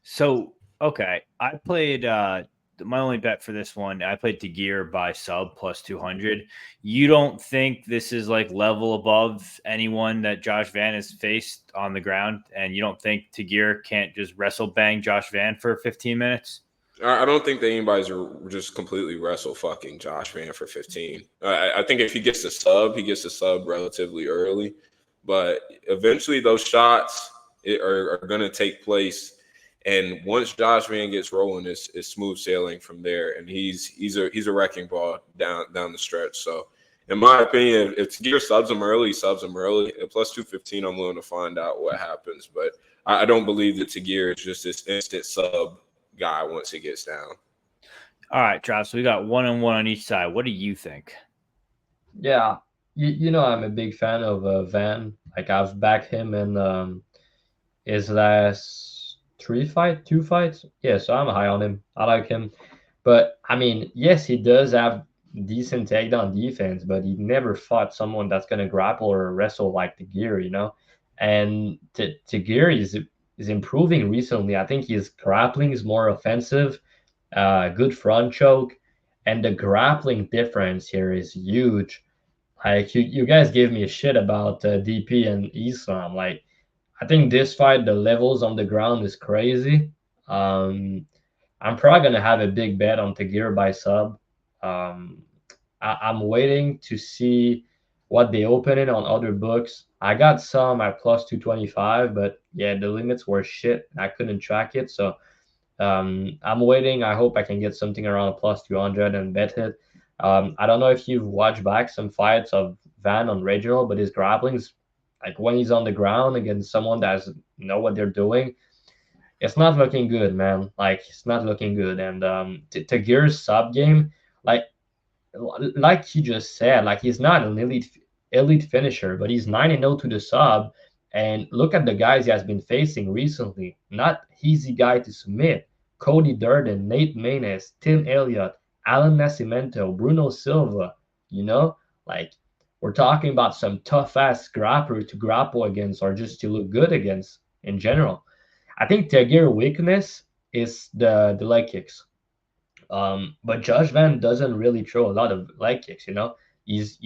So, okay, I played my only bet for this one. I played Tagir by sub plus 200. You don't think this is like level above anyone that Josh Van has faced on the ground, and you don't think Tagir can't just wrestle bang Josh Van for 15 minutes? I don't think that anybody's just completely wrestle fucking Josh Van for 15. I think if he gets a sub, he gets a sub relatively early, but eventually those shots are going to take place, and once Josh Van gets rolling, it's smooth sailing from there, and he's a wrecking ball down the stretch. So, in my opinion, if Tagir subs him early, he subs him early. At plus 215, I'm willing to find out what happens, but I don't believe that Tagir is just this instant sub guy once he gets down. All right, Trav. So we got 1-1 on each side. What do you think? Yeah, you know I'm a big fan of Van. Like I've backed him in his last 2 fights. Yeah, so I'm high on him. I like him. But I mean, yes, he does have decent takedown defense, but he never fought someone that's gonna grapple or wrestle like Tagir, you know. And Tagir is improving recently. I think his grappling is more offensive, good front choke, and the grappling difference here is huge. Like you guys gave me a shit about DP and Islam. Like I think this fight, the levels on the ground is crazy. I'm probably gonna have a big bet on Tagir by sub. I'm waiting to see what they open it on other books. I got some at plus 225, but yeah, the limits were shit. I couldn't track it, so I'm waiting. I hope I can get something around plus 200 and bet it. I don't know if you've watched back some fights of Van on regional, but his grappling's like when he's on the ground against someone that know what they're doing, it's not looking good, man. Like it's not looking good. And Tagir's sub game, like he just said, like he's not an elite finisher, but he's 9-0 to the sub. And look at the guys he has been facing recently. Not easy guy to submit. Cody Durden, Nate Maness, Tim Elliott, Alan Nascimento, Bruno Silva. You know, like we're talking about some tough ass grappler to grapple against or just to look good against in general. I think Tagir's weakness is the leg kicks. But Josh Van doesn't really throw a lot of leg kicks, you know. He's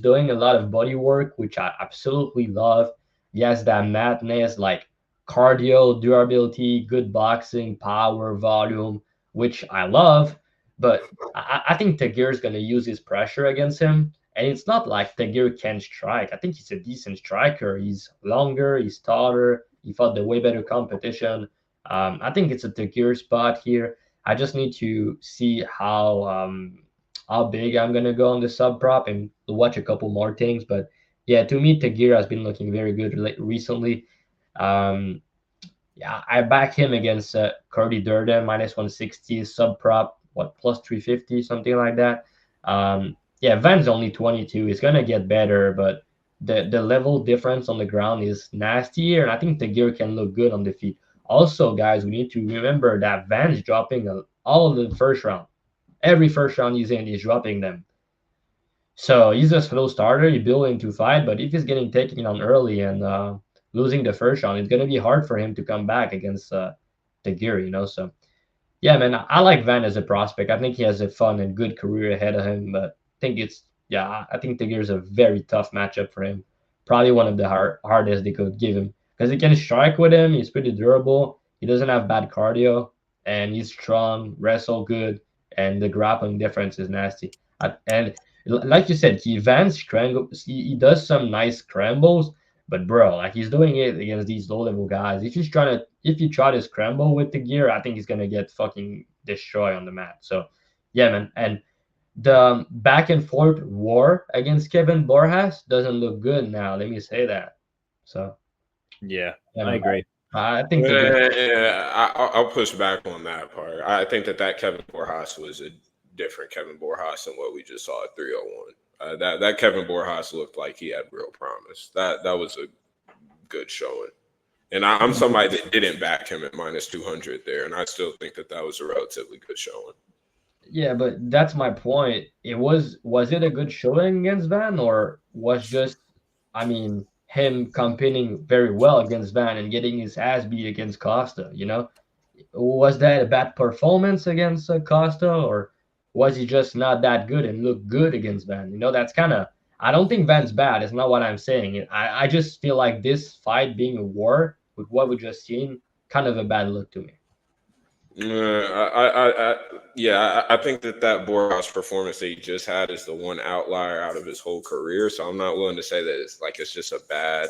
doing a lot of body work, which I absolutely love. He has that madness, like cardio, durability, good boxing, power, volume, which I love. But I think Tagir is going to use his pressure against him. And it's not like Tagir can strike. I think he's a decent striker. He's longer, he's taller. He fought the way better competition. I think it's a Tagir spot here. I just need to see how big I'm gonna go on the sub prop and watch a couple more things. But yeah, to me, Tagir has been looking very good recently. Yeah, I back him against Cody Durden minus 160 sub prop, plus 350, something like that. Yeah, Van's only 22. He's gonna get better, but the level difference on the ground is nasty, and I think Tagir can look good on the feet. Also, guys, we need to remember that Van's dropping all of the first round. Every first round he's in, he's dropping them. So he's a slow starter. He's building to fight, but if he's getting taken on early and losing the first round, it's going to be hard for him to come back against Tagir, you know. So, yeah, man, I like Van as a prospect. I think he has a fun and good career ahead of him, but I think Tagir is a very tough matchup for him. Probably one of the hardest they could give him. Because he can strike with him, he's pretty durable. He doesn't have bad cardio, and he's strong, wrestle good, and the grappling difference is nasty. And like you said, he does some nice scrambles, but bro, like he's doing it against these low level guys. If you try to scramble with Tagir, I think he's gonna get fucking destroyed on the mat. So yeah, man. And the back and forth war against Kevin Borjas doesn't look good now. Let me say that. So yeah, I agree. I think I'll push back on that part. I think that Kevin Borjas was a different Kevin Borjas than what we just saw at 301. That Kevin Borjas looked like he had real promise. That was a good showing. And I'm somebody that didn't back him at minus 200 there, and I still think that was a relatively good showing. Yeah, but that's my point. Was it a good showing against Van, or was just, I mean, him competing very well against Van and getting his ass beat against Costa? Was that a bad performance against Costa, or was he just not that good and looked good against Van? That's kind of. I don't think Van's bad. It's not what I'm saying. I just feel like this fight being a war with what we just seen, kind of a bad look to me. I think that Borjas performance that he just had is the one outlier out of his whole career. So I'm not willing to say that it's just a bad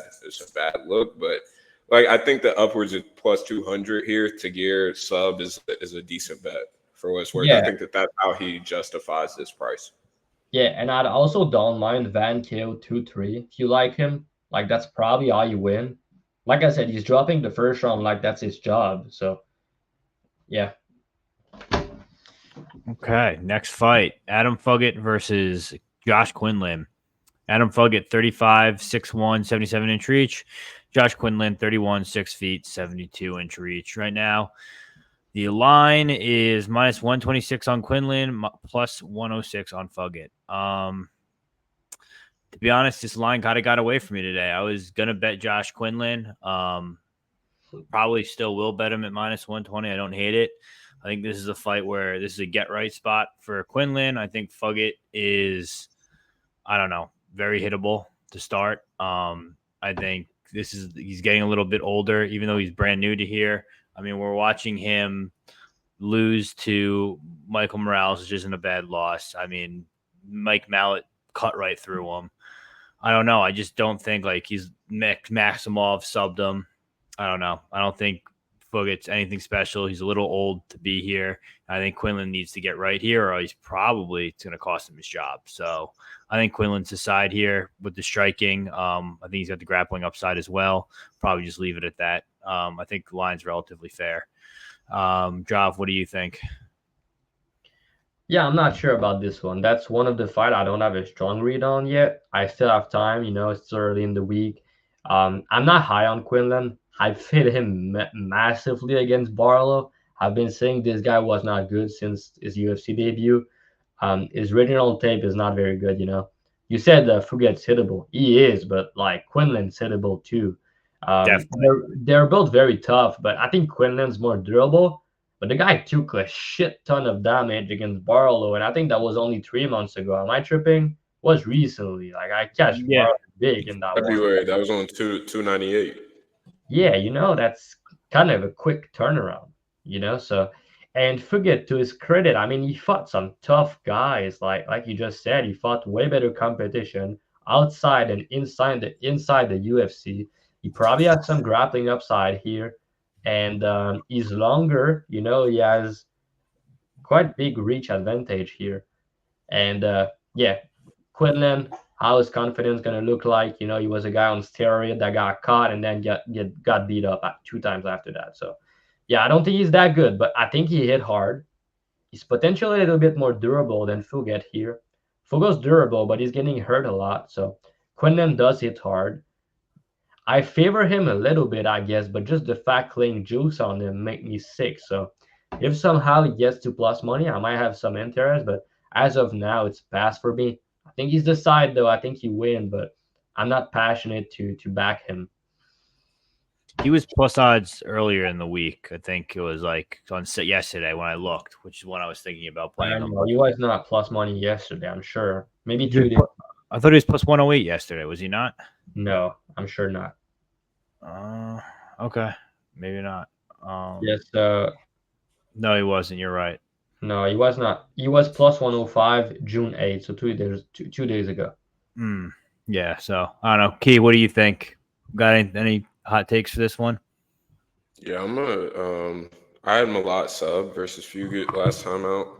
look, but like I think the upwards of plus 200 here to gear sub is a decent bet for what it's worth. Yeah. I think that's how he justifies this price. Yeah, and I'd also don't mind Van KO 2-3 if you like him. Like that's probably how you win. Like I said, he's dropping the first round like that's his job. So yeah. Okay, next fight. Adam Fugitt versus Josh Quinlan. Adam Fugitt, 35, 6'1", 77-inch reach. Josh Quinlan, 31, 6 feet, 72-inch reach. Right now, the line is minus 126 on Quinlan, plus 106 on Fugitt. To be honest, this line kind of got away from me today. I was going to bet Josh Quinlan. Probably still will bet him at minus 120. I don't hate it. I think this is a fight where this is a get-right spot for Quinlan. I think Fugitt is, I don't know, very hittable to start. I think he's getting a little bit older, even though he's brand new to here. I mean, we're watching him lose to Michael Morales, which isn't a bad loss. I mean, Mike Mallet cut right through him. I don't know. I just don't think like he's Maximov subbed him. I don't know. I don't think Fugitt's anything special. He's a little old to be here. I think Quinlan needs to get right here, or it's going to cost him his job. So I think Quinlan's the side here with the striking. I think he's got the grappling upside as well. Probably just leave it at that. I think the line's relatively fair. Drav, what do you think? Yeah, I'm not sure about this one. That's one of the fight I don't have a strong read on yet. I still have time. It's early in the week. I'm not high on Quinlan. I fit him massively against Barlow. I've been saying this guy was not good since his UFC debut. His regional tape is not very good. You said Fugitt's hittable. He is, but like Quinlan's hittable too. They're both very tough, but I think Quinlan's more durable. But the guy took a shit ton of damage against Barlow, and I think that was only 3 months ago. Am I tripping? Was recently. Like I catch Barlow big in that February. one. That was on 298. Yeah, that's kind of a quick turnaround, So, and Fugitt, to his credit, I mean, he fought some tough guys. Like you just said, he fought way better competition outside and inside the UFC. He probably has some grappling upside here, and he's longer. He has quite big reach advantage here, and Quinlan. How his confidence gonna look like? He was a guy on steroid that got caught and then got beat up 2 times after that. So, yeah, I don't think he's that good, but I think he hit hard. He's potentially a little bit more durable than Fugitt here. Fugitt's durable, but he's getting hurt a lot. So Quinlan does hit hard. I favor him a little bit, I guess, but just the fact laying juice on him make me sick. So if somehow he gets to plus money, I might have some interest, but as of now, it's pass for me. I think he's the side, though. I think he win, but I'm not passionate to back him. He was plus odds earlier in the week. I think it was like on set yesterday when I looked, which is when I was thinking about playing him. He was not plus money yesterday, I'm sure. Maybe 2 days. I thought he was plus 108 yesterday. Was he not? No, I'm sure not. Okay. Maybe not. Yes. No, he wasn't. You're right. No, he was not. He was plus 105 June 8th, so 2 days ago. Yeah, so I don't know. Key, what do you think? Got any hot takes for this one? Yeah, I had Malott sub versus Fugitt last time out.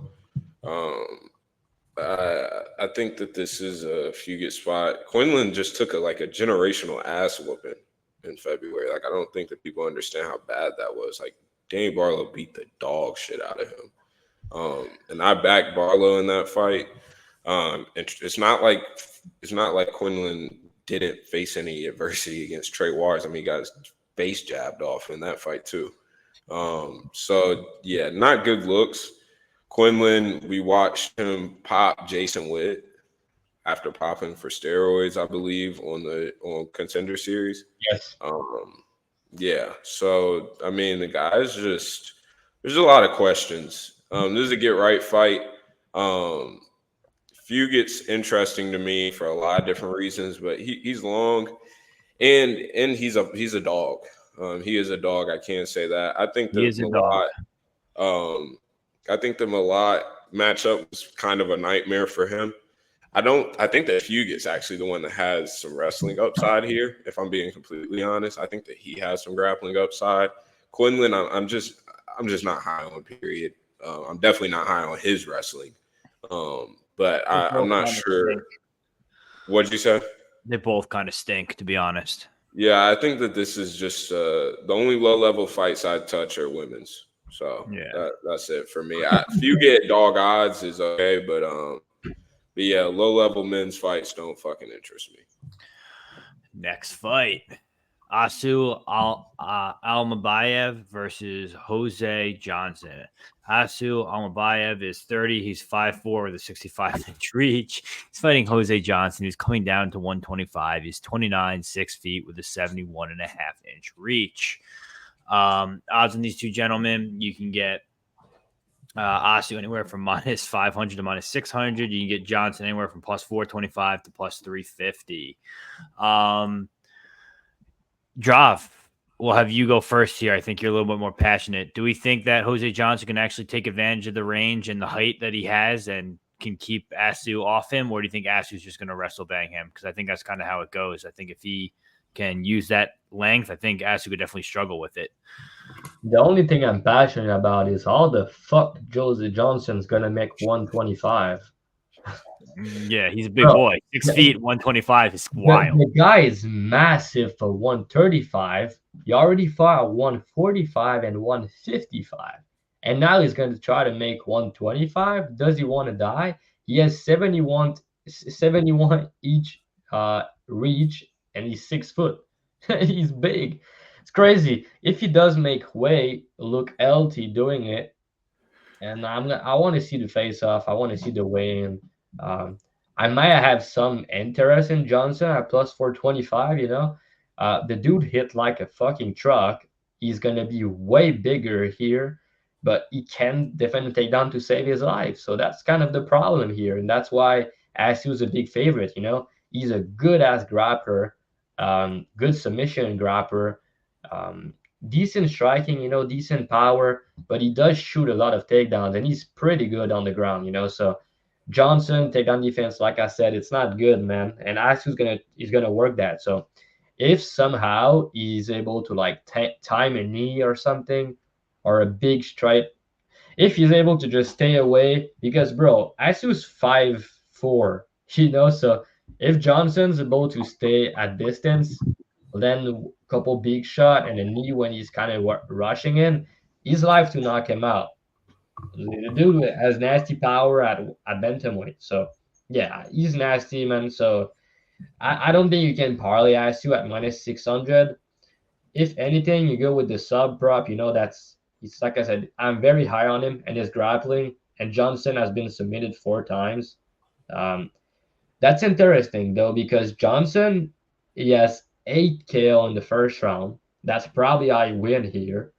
I think that this is a Fugitt spot. Quinlan just took a generational ass whooping in February. Like, I don't think that people understand how bad that was. Like, Danny Barlow beat the dog shit out of him. And I backed Barlow in that fight. It's not like Quinlan didn't face any adversity against Trey Wars. I mean, he got his face jabbed off in that fight too. So yeah, not good looks. Quinlan, we watched him pop Jason Witt after popping for steroids, I believe, on Contender Series. Yes. Yeah. So I mean, the guy's just there's a lot of questions. This is a get right fight. Fugitt's interesting to me for a lot of different reasons, but he's long and he's a dog. He is a dog. I can't say that. I think the Malott, I think the Malott matchup was kind of a nightmare for him. I think that Fugitt's actually the one that has some wrestling upside here. If I'm being completely honest, I think that he has some grappling upside. Quinlan, I'm just not high on. Period. I'm definitely not high on his wrestling. But I'm not sure. What'd you say? They both kind of stink, to be honest. Yeah, I think that this is just the only low-level fights I'd touch are women's. So yeah, that's it for me. Fugitt dog odds is okay, but yeah, low-level men's fights don't fucking interest me. Next fight. Asu Almabaev versus Jose Johnson. Asu Almabaev is 30. He's 5'4" with a 65-inch reach. He's fighting Jose Johnson, who's coming down to 125. He's 29, 6 feet with a 71.5-inch reach. Odds on these two gentlemen, you can get Asu anywhere from minus 500 to minus 600. You can get Johnson anywhere from plus 425 to plus 350. Drav, we'll have you go first here. I think you're a little bit more passionate. Do we think that Jose Johnson can actually take advantage of the range and the height that he has and can keep Asu off him? Or do you think Asu's just going to wrestle bang him? Because I think that's kind of how it goes. I think if he can use that length, I think Asu could definitely struggle with it. The only thing I'm passionate about is how the fuck Jose Johnson's going to make 125. Yeah, he's a big boy. 6 feet, 125 is wild. The guy is massive for 135. He already fought at 145 and 155. And now he's going to try to make 125. Does he want to die? He has 71 each reach, and he's 6 foot. He's big. It's crazy. If he does make weight, look healthy doing it, and I want to see the face off. I want to see the weigh-in. I might have some interest in Johnson at plus 425. You know, the dude hit like a fucking truck. He's gonna be way bigger here, but he can defend a takedown to save his life. So that's kind of the problem here, and that's why Asu's a big favorite. You know, he's a good ass grappler, good submission grappler, decent striking. You know, decent power, but he does shoot a lot of takedowns, and he's pretty good on the ground. You know, so. Johnson takedown defense, like I said, it's not good, man. And Asu's gonna work that. So if somehow he's able to like time a knee or something, or a big strike, if he's able to just stay away, because bro, Asu's 5'4", you know. So if Johnson's able to stay at distance, then a couple big shot and a knee when he's kind of rushing in, he's live to knock him out. The dude has nasty power at bantamweight, so yeah, he's nasty, man. So I don't think you can parlay Asu at minus 600. If anything, you go with the sub prop. You know, it's like I said, I'm very high on him and his grappling. And Johnson has been submitted 4 times. That's interesting though, because Johnson, he has 8 KO in the first round. That's probably I win here.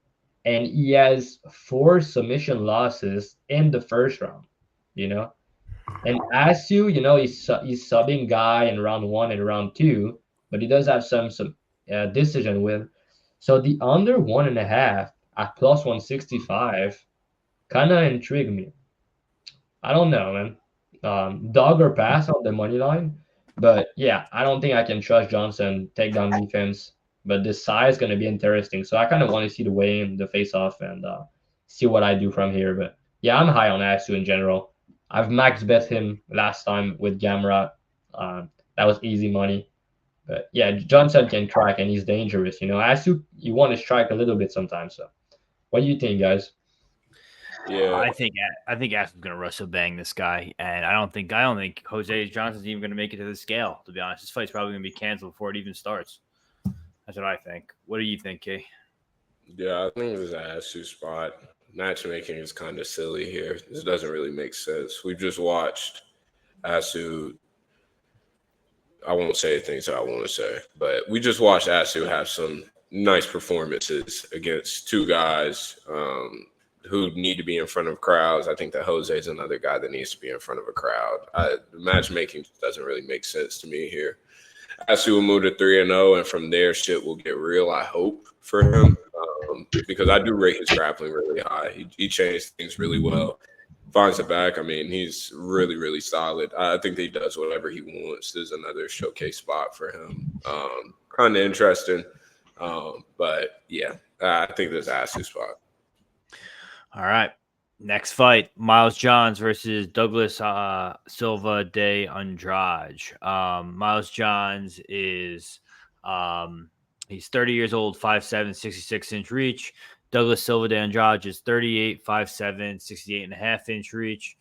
And he has 4 submission losses in the first round, you know. And Asu, you know, he's subbing guy in round 1 and round 2, but he does have some decision win. So the under 1.5 at plus 165 kind of intrigued me. I don't know, man. Dog or pass on the money line, but yeah, I don't think I can trust Johnson takedown defense. But the size is going to be interesting. So I kind of want to see the weigh-in, the face-off, and see what I do from here. But yeah, I'm high on Asu in general. I've max bet him last time with Gamrot. That was easy money. But yeah, Johnson can crack and he's dangerous. Asu, you want to strike a little bit sometimes. So, what do you think, guys? Yeah, I think Aspen's going to wrestle bang this guy, and I don't think Jose Johnson's even going to make it to the scale. To be honest, this fight's probably going to be canceled before it even starts. That's what I think. What do you think, Kay? Yeah, I think this is an Asu spot. Matchmaking is kind of silly here. This doesn't really make sense. We've just watched Asu. I won't say things I want to say, but we just watched Asu have some nice performances against two guys who need to be in front of crowds. I think that Jose is another guy that needs to be in front of a crowd. The matchmaking doesn't really make sense to me here. Asu will move to 3-0, and from there, shit will get real, I hope, for him, because I do rate his grappling really high. He changed things really well. Finds it back. I mean, he's really, really solid. I think he does whatever he wants. There's another showcase spot for him. Kind of interesting. But, yeah, I think there's an Asu spot. All right. Next fight, Miles Johns versus Douglas Silva de Andrade. Miles Johns is he's 30 years old, 5'7", 66-inch reach. Douglas Silva de Andrade is 38, 5'7", 68.5-inch reach.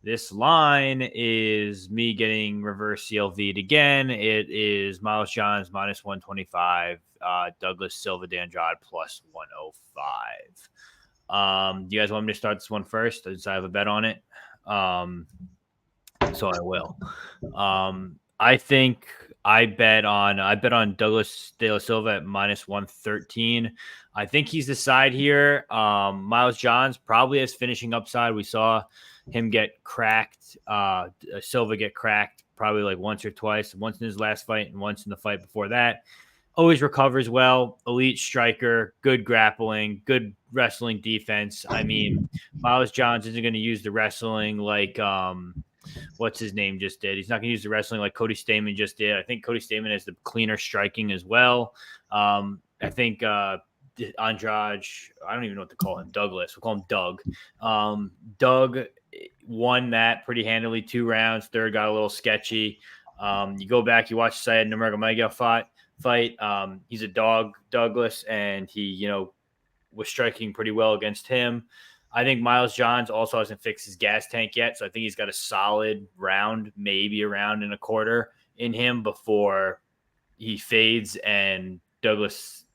This line is me getting reverse CLV'd again. It is Miles Johns minus 125, Douglas Silva de Andrade plus 105. Do you guys want me to start this one first? Since I have a bet on it. So I will. I think I bet on Douglas De La Silva at minus 113. I think he's the side here. Miles Johns probably has finishing upside. We saw him get cracked. Silva get cracked probably like once or twice. Once in his last fight and once in the fight before that. Always recovers well, elite striker, good grappling, good wrestling defense. I mean, Miles Johns isn't going to use the wrestling like what's his name just did. He's not going to use the wrestling like Cody Stamann just did. I think Cody Stamann has the cleaner striking as well. I think Andrade, I don't even know what to call him, Douglas. We'll call him Doug. Doug won that pretty handily, 2 rounds. Third got a little sketchy. You go back, you watch Syed Nuerdanbieke fight. He's a dog, Douglas, and he, was striking pretty well against him. I think Miles Johns also hasn't fixed his gas tank yet, so I think he's got a solid round, maybe a round and a quarter in him before he fades and Douglas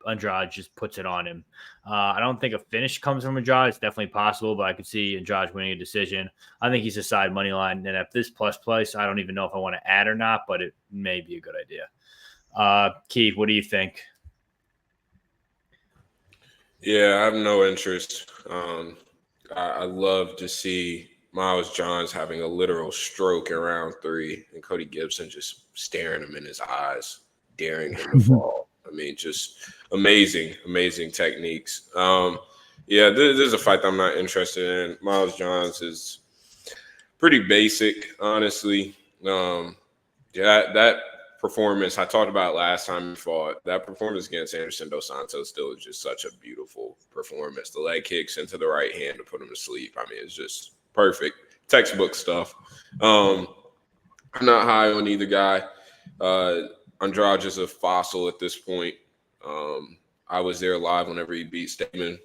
Andrade just puts it on him. I don't think a finish comes from Andrade. It's definitely possible, but I could see Andrade winning a decision. I think he's a side money line, and at this plus place, I don't even know if I want to add or not, but it may be a good idea. Keith, what do you think? Yeah, I have no interest. I love to see Miles Johns having a literal stroke in round 3 and Cody Gibson just staring him in his eyes, daring him to fall. I mean, just amazing techniques. Yeah, this is a fight that I'm not interested in. Miles Johns is pretty basic, honestly. That performance I talked about last time he fought, that performance against Anderson Dos Santos still is just such a beautiful performance. The leg kicks into the right hand to put him to sleep. I mean, it's just perfect. Textbook stuff. I'm not high on either guy. Andrade is a fossil at this point. I was there live whenever he beat Stamann.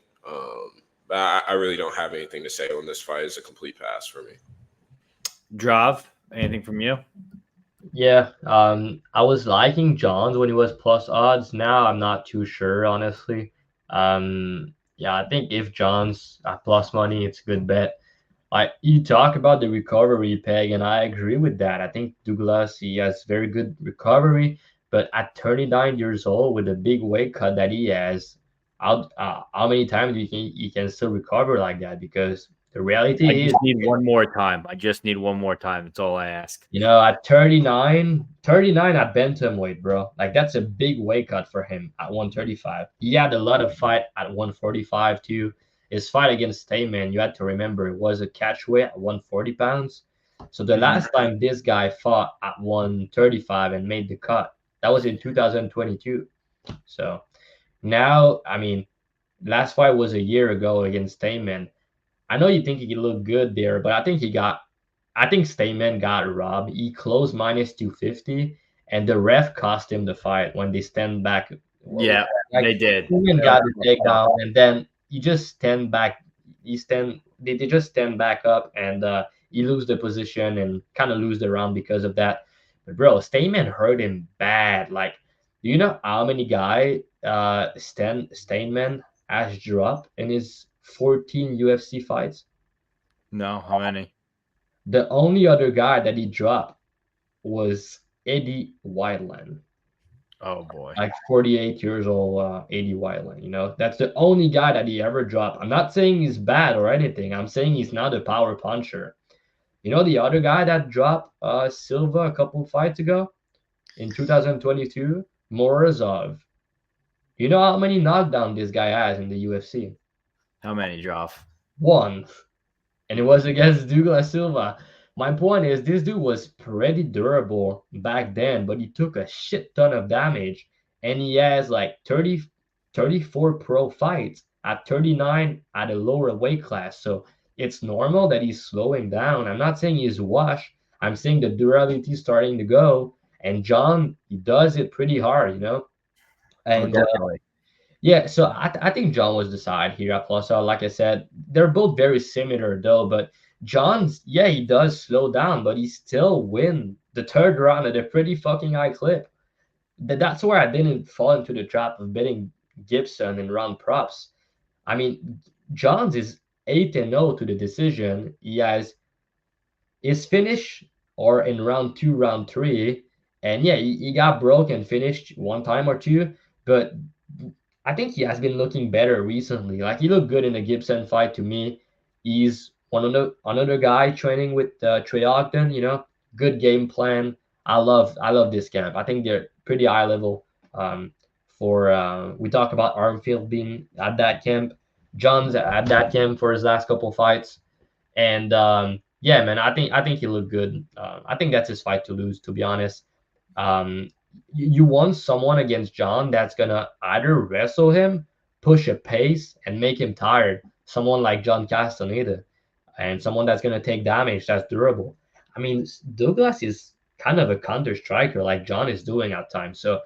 I really don't have anything to say on this fight. It's a complete pass for me. Drav, anything from you? Yeah, I was liking Johns when he was plus odds. Now I'm not too sure, honestly. Yeah, I think if Johns at plus money, it's a good bet. You talk about the recovery, Peg, and I agree with that. I think Douglas, he has very good recovery, but at 39 years old with the big weight cut that he has, how many times do you think he can still recover like that? Because the reality is, I need one more time. I just need one more time. That's all I ask. At 39 at bantamweight, bro. Like, that's a big weight cut for him at 135. He had a lot of fight at 145 too. His fight against Stamann, you had to remember, it was a catch weight at 140 pounds. So the last time this guy fought at 135 and made the cut, that was in 2022. So now, I mean, last fight was a year ago against Stamann. I know you think he looked good there, but I think Stamen got robbed. He closed minus 250, and the ref cost him the fight when they stand back. Yeah, they did. Stamen got the takedown, and then he just stand back. They just stand back up, and he lose the position and kind of lose the round because of that. But bro, Stamen hurt him bad. Like, do you know how many guy Stamen has dropped in his 14 UFC fights? No, how many? The only other guy that he dropped was Eddie Wineland. Oh boy. Like 48 years old, Eddie Wineland. You know, that's the only guy that he ever dropped. I'm not saying he's bad or anything. I'm saying he's not a power puncher. You know, the other guy that dropped Silva a couple fights ago in 2022, Morozov. You know how many knockdowns this guy has in the UFC? How many, Joff? One. And it was against Douglas Silva. My point is, this dude was pretty durable back then, but he took a shit ton of damage. And he has like 34 pro fights at 39 at a lower weight class. So it's normal that he's slowing down. I'm not saying he's washed. I'm saying the durability is starting to go. And John, he does it pretty hard, you know? And yeah, so I think John was the side here at Plus. Like I said, they're both very similar though. But John's, yeah, he does slow down, but he still win the third round at a pretty fucking high clip. That's where I didn't fall into the trap of betting Gibson and round props. I mean, John's is 8-0 to the decision. He has his finish or in round 2, round 3, and yeah, he got broke and finished one time or two, but I think he has been looking better recently. Like, he looked good in the Gibson fight to me. He's another guy training with Trey Ogden. You know, good game plan. I love this camp. I think they're pretty high level. We talk about Armfield being at that camp. John's at that camp for his last couple fights, and yeah, man, I think he looked good. I think that's his fight to lose, to be honest. You want someone against John that's gonna either wrestle him, push a pace, and make him tired. Someone like John Castaneda, and someone that's gonna take damage, that's durable. I mean, Douglas is kind of a counter striker like John is doing at times. So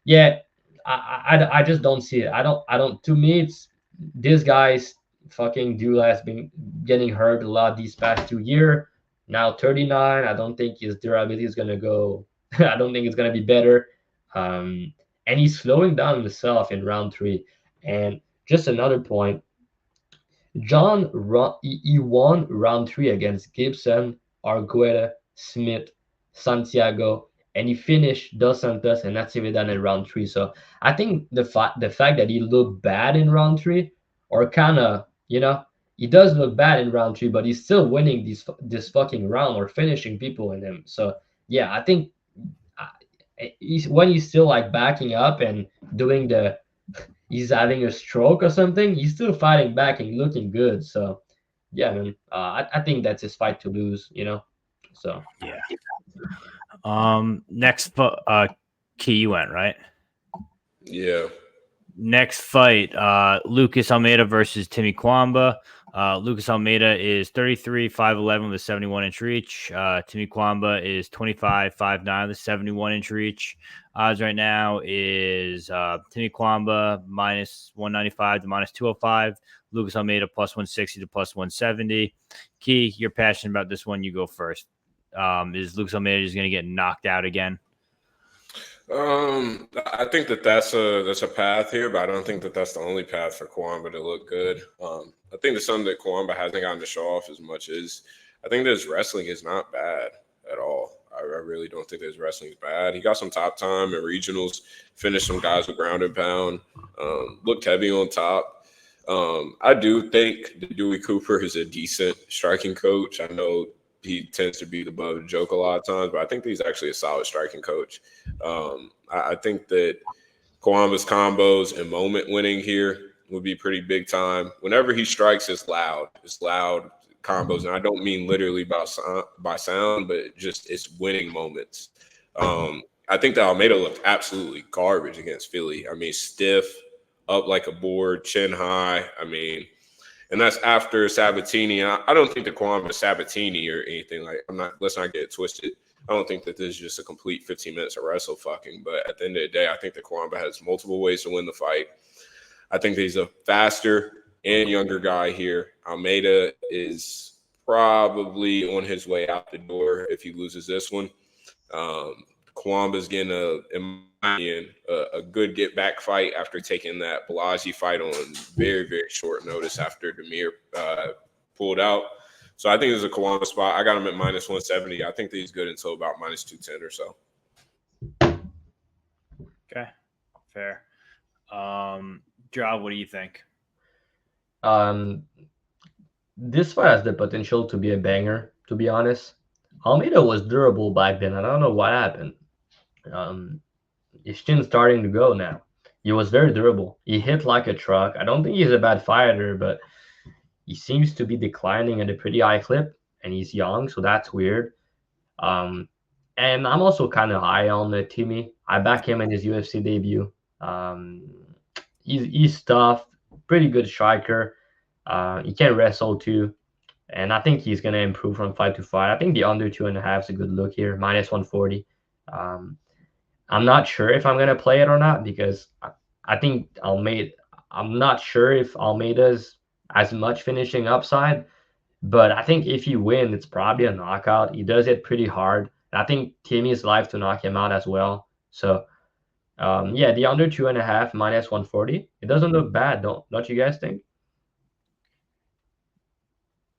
yeah, I just don't see it. I don't. To me, it's this guy's fucking Douglas been getting hurt a lot these past 2 years. Now 39. I don't think his durability is gonna go. I don't think it's gonna be better. And he's slowing down himself in round 3. And just another point, John he won round 3 against Gibson, Argueta, Smith, Santiago, and he finished Dos Santos and Natividad in round 3. So I think the fact that he looked bad in round 3, or kind of, you know, he does look bad in round 3, but he's still winning this fucking round or finishing people in him. So yeah, I think when he's still like backing up and doing he's having a stroke or something, he's still fighting back and looking good. So yeah, man, I think that's his fight to lose, you know. So yeah. Next Key, you went right. Yeah. Next fight, Lucas Almeida versus Timmy Cuamba. Lucas Almeida is 33, 5'11 with a 71-inch reach. Timmy Cuamba is 25, 5'9 with a 71-inch reach. Odds right now is Timmy Cuamba minus 195 to minus 205. Lucas Almeida plus 160 to plus 170. Key, you're passionate about this one. You go first. Is Lucas Almeida just going to get knocked out again? I think that's a path here, but I don't think that's the only path for Cuamba to look good. I think there's something that Cuamba hasn't gotten to show off as much as I think that his wrestling is not bad at all. I really don't think his wrestling is bad. He got some top time in regionals, finished some guys with ground and pound, looked heavy on top. I do think that Dewey Cooper is a decent striking coach. I know he tends to be the butt of the joke a lot of times, but I think he's actually a solid striking coach. I think that Cuamba's combos and moment winning here would be pretty big time. Whenever he strikes, it's loud. It's loud combos, and I don't mean literally by sound, but just it's winning moments. I think that Almeida looked absolutely garbage against Philly. I mean, stiff, up like a board, chin high. I mean, And that's after Sabatini. I don't think the Cuamba is Sabatini or anything. Like, let's not get it twisted. I don't think that this is just a complete 15 minutes of wrestle fucking. But at the end of the day, I think the Cuamba has multiple ways to win the fight. I think that he's a faster and younger guy here. Almeida is probably on his way out the door if he loses this one. Cuamba's getting in my opinion, a good get back fight after taking that Balaji fight on very, very short notice after Demir pulled out. So I think there's a Cuamba spot. I got him at minus 170. I think that he's good until about minus 210 or so. Okay, fair. Dravhy, what do you think? This fight has the potential to be a banger, to be honest. Almeida was durable back then. I don't know what happened. His chin's starting to go now. He was very durable. He hit like a truck. I don't think he's a bad fighter, but he seems to be declining at a pretty high clip, and he's young, so that's weird. And I'm also kind of high on the Timmy. I back him in his UFC debut. He's tough, pretty good striker. He can wrestle too, and I think he's gonna improve from fight to fight. I think the under 2.5 is a good look here, minus 140. I'm not sure if I'm gonna play it or not because I think Almeida. I'm not sure if Almeida's as much finishing upside, but I think if he wins, it's probably a knockout. He does it pretty hard. I think Timmy's live to knock him out as well. So, yeah, the under 2.5 minus 140. It doesn't look bad, don't you guys think?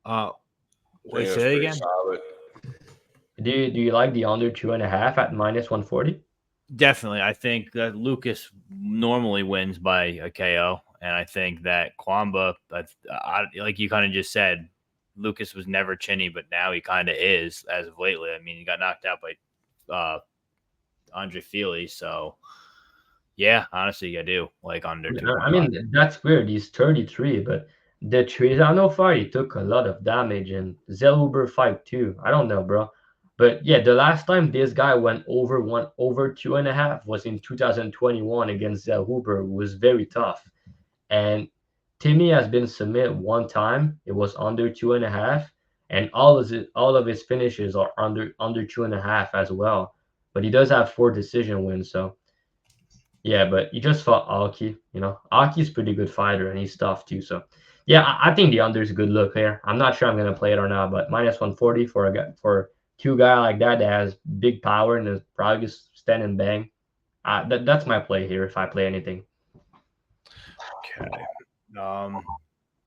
Wait, say it again. Solid. Do you like the under 2.5 at minus 140? Definitely. I think that Lucas normally wins by a KO. And I think that Cuamba, like you kind of just said, Lucas was never chinny, but now he kind of is as of lately. I mean, he got knocked out by Andre Feely. So, yeah, honestly, I do like under 2.5. I mean, that's weird. He's 33, but the Trizano fight, he took a lot of damage, and Zellhuber fight too. I don't know, bro. But yeah, the last time this guy went over 2.5 was in 2021 against Zellhuber, who was very tough. And Timmy has been submitted one time. It was under 2.5, and all of his finishes are under 2.5 as well. But he does have 4 decision wins. So yeah, but he just fought Aki. You know, Aki's pretty good fighter, and he's tough too. So yeah, I think the under is a good look here. I'm not sure I'm gonna play it or not, but minus 140 for two guy like that has big power and is probably just stand and bang. That's my play here if I play anything. Okay. I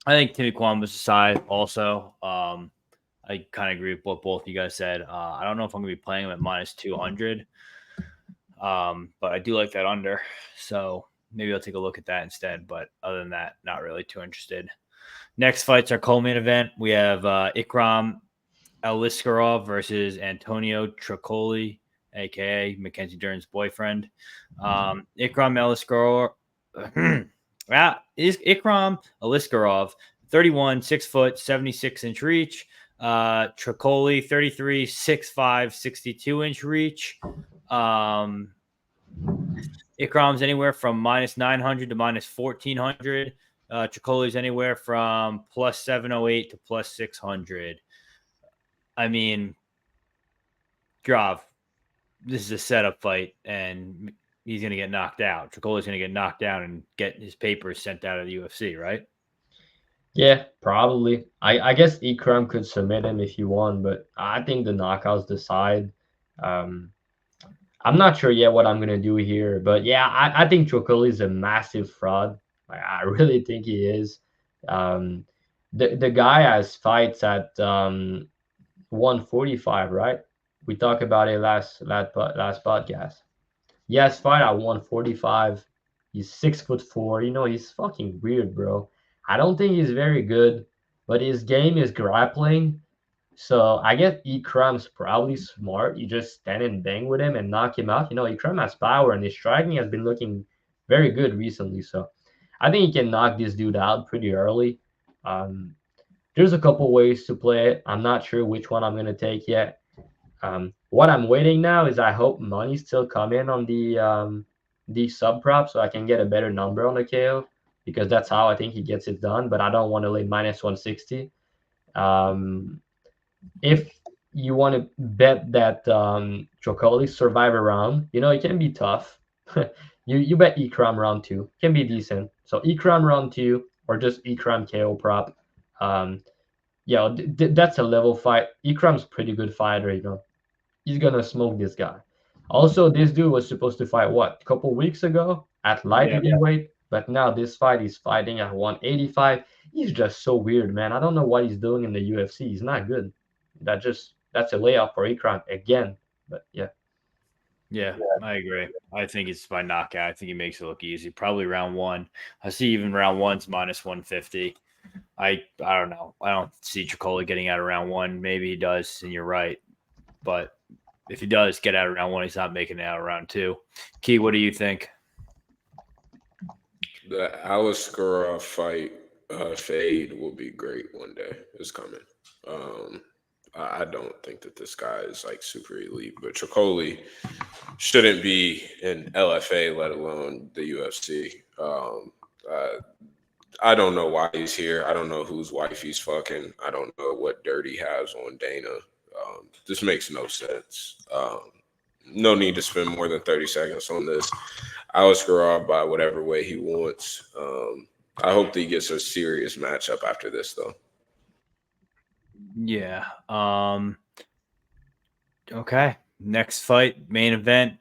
think Timmy Cuamba's side also. I kind of agree with what both you guys said. I don't know if I'm going to be playing him at minus 200, but I do like that under. So maybe I'll take a look at that instead. But other than that, not really too interested. Next fight's our co-main event. We have Ikram Aliskerov versus Antonio Trocoli, a.k.a. Mackenzie Dern's boyfriend. Ikram Aliskerov... is Ikram Aliskerov, 31, 6 foot, 76 inch reach. Trocoli, 33, 6'5", 62 inch reach. Ikram's anywhere from minus 900 to minus 1400. Trocoli's anywhere from plus 708 to plus 600. I mean, Drav, this is a setup fight, and he's going to get knocked out. Trocoli's going to get knocked down and get his papers sent out of the UFC, right? Yeah, probably. I guess Ikram could submit him if you want, but I think the knockouts decide. I'm not sure yet what I'm going to do here, but yeah, I think Trocoli is a massive fraud. I really think he is. The guy has fights at 145, right? We talked about it last podcast. He has fight at 145. He's 6'4". You know, he's fucking weird, bro. I don't think he's very good, but his game is grappling. So I guess Ikram's probably smart. You just stand and bang with him and knock him out. You know, Ikram has power, and his striking has been looking very good recently. So I think he can knock this dude out pretty early. There's a couple ways to play it. I'm not sure which one I'm going to take yet. What I'm waiting now is I hope money still come in on the sub prop so I can get a better number on the KO. because that's how I think he gets it done. But I don't want to lay minus 160. If you want to bet that Trocoli survive a round, it can be tough. you bet Ikram round 2, can be decent. So Ikram round 2 or just Ikram KO prop. That's a level fight. Ikram's pretty good fighter. He's gonna smoke this guy. Also, this dude was supposed to fight a couple weeks ago at light heavyweight, but now this fight he's fighting at 185. He's just so weird, man. I don't know what he's doing in the UFC. He's not good. That's a layup for Ikram again. But yeah. Yeah, I agree. I think it's by knockout. I think he makes it look easy. Probably round 1. I see even round 1's minus 150. I don't know. I don't see Trocoli getting out of round 1. Maybe he does, and you're right. But if he does get out of round 1, he's not making it out of round 2. Key, what do you think? The Aliskerov fight fade will be great one day. It's coming. I don't think that this guy is like super elite, but Trocoli shouldn't be in LFA, let alone the UFC. I don't know why he's here. I don't know whose wife he's fucking. I don't know what dirt he has on Dana. This makes no sense. No need to spend more than 30 seconds on this. Aliskerov by whatever way he wants. I hope that he gets a serious matchup after this, though. Yeah. Okay. Next fight, main event.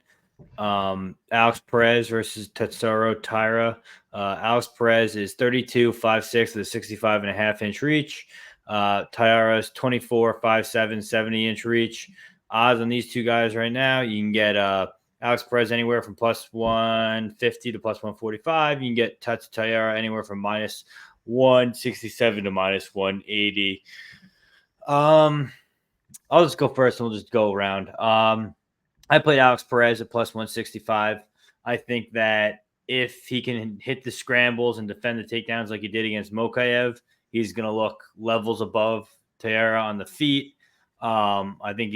Alex Perez versus Tatsuro Taira. Alex Perez is 32, 5'6" with a 65.5-inch reach. Taira's 24, 5'7", 70-inch reach. Odds on these two guys right now, you can get Alex Perez anywhere from plus 150 to plus 145. You can get Taira anywhere from minus 167 to minus 180. I'll just go first and we'll just go around. I played Alex Perez at plus 165. I think that if he can hit the scrambles and defend the takedowns like he did against Mokaev, he's going to look levels above Taira on the feet. I think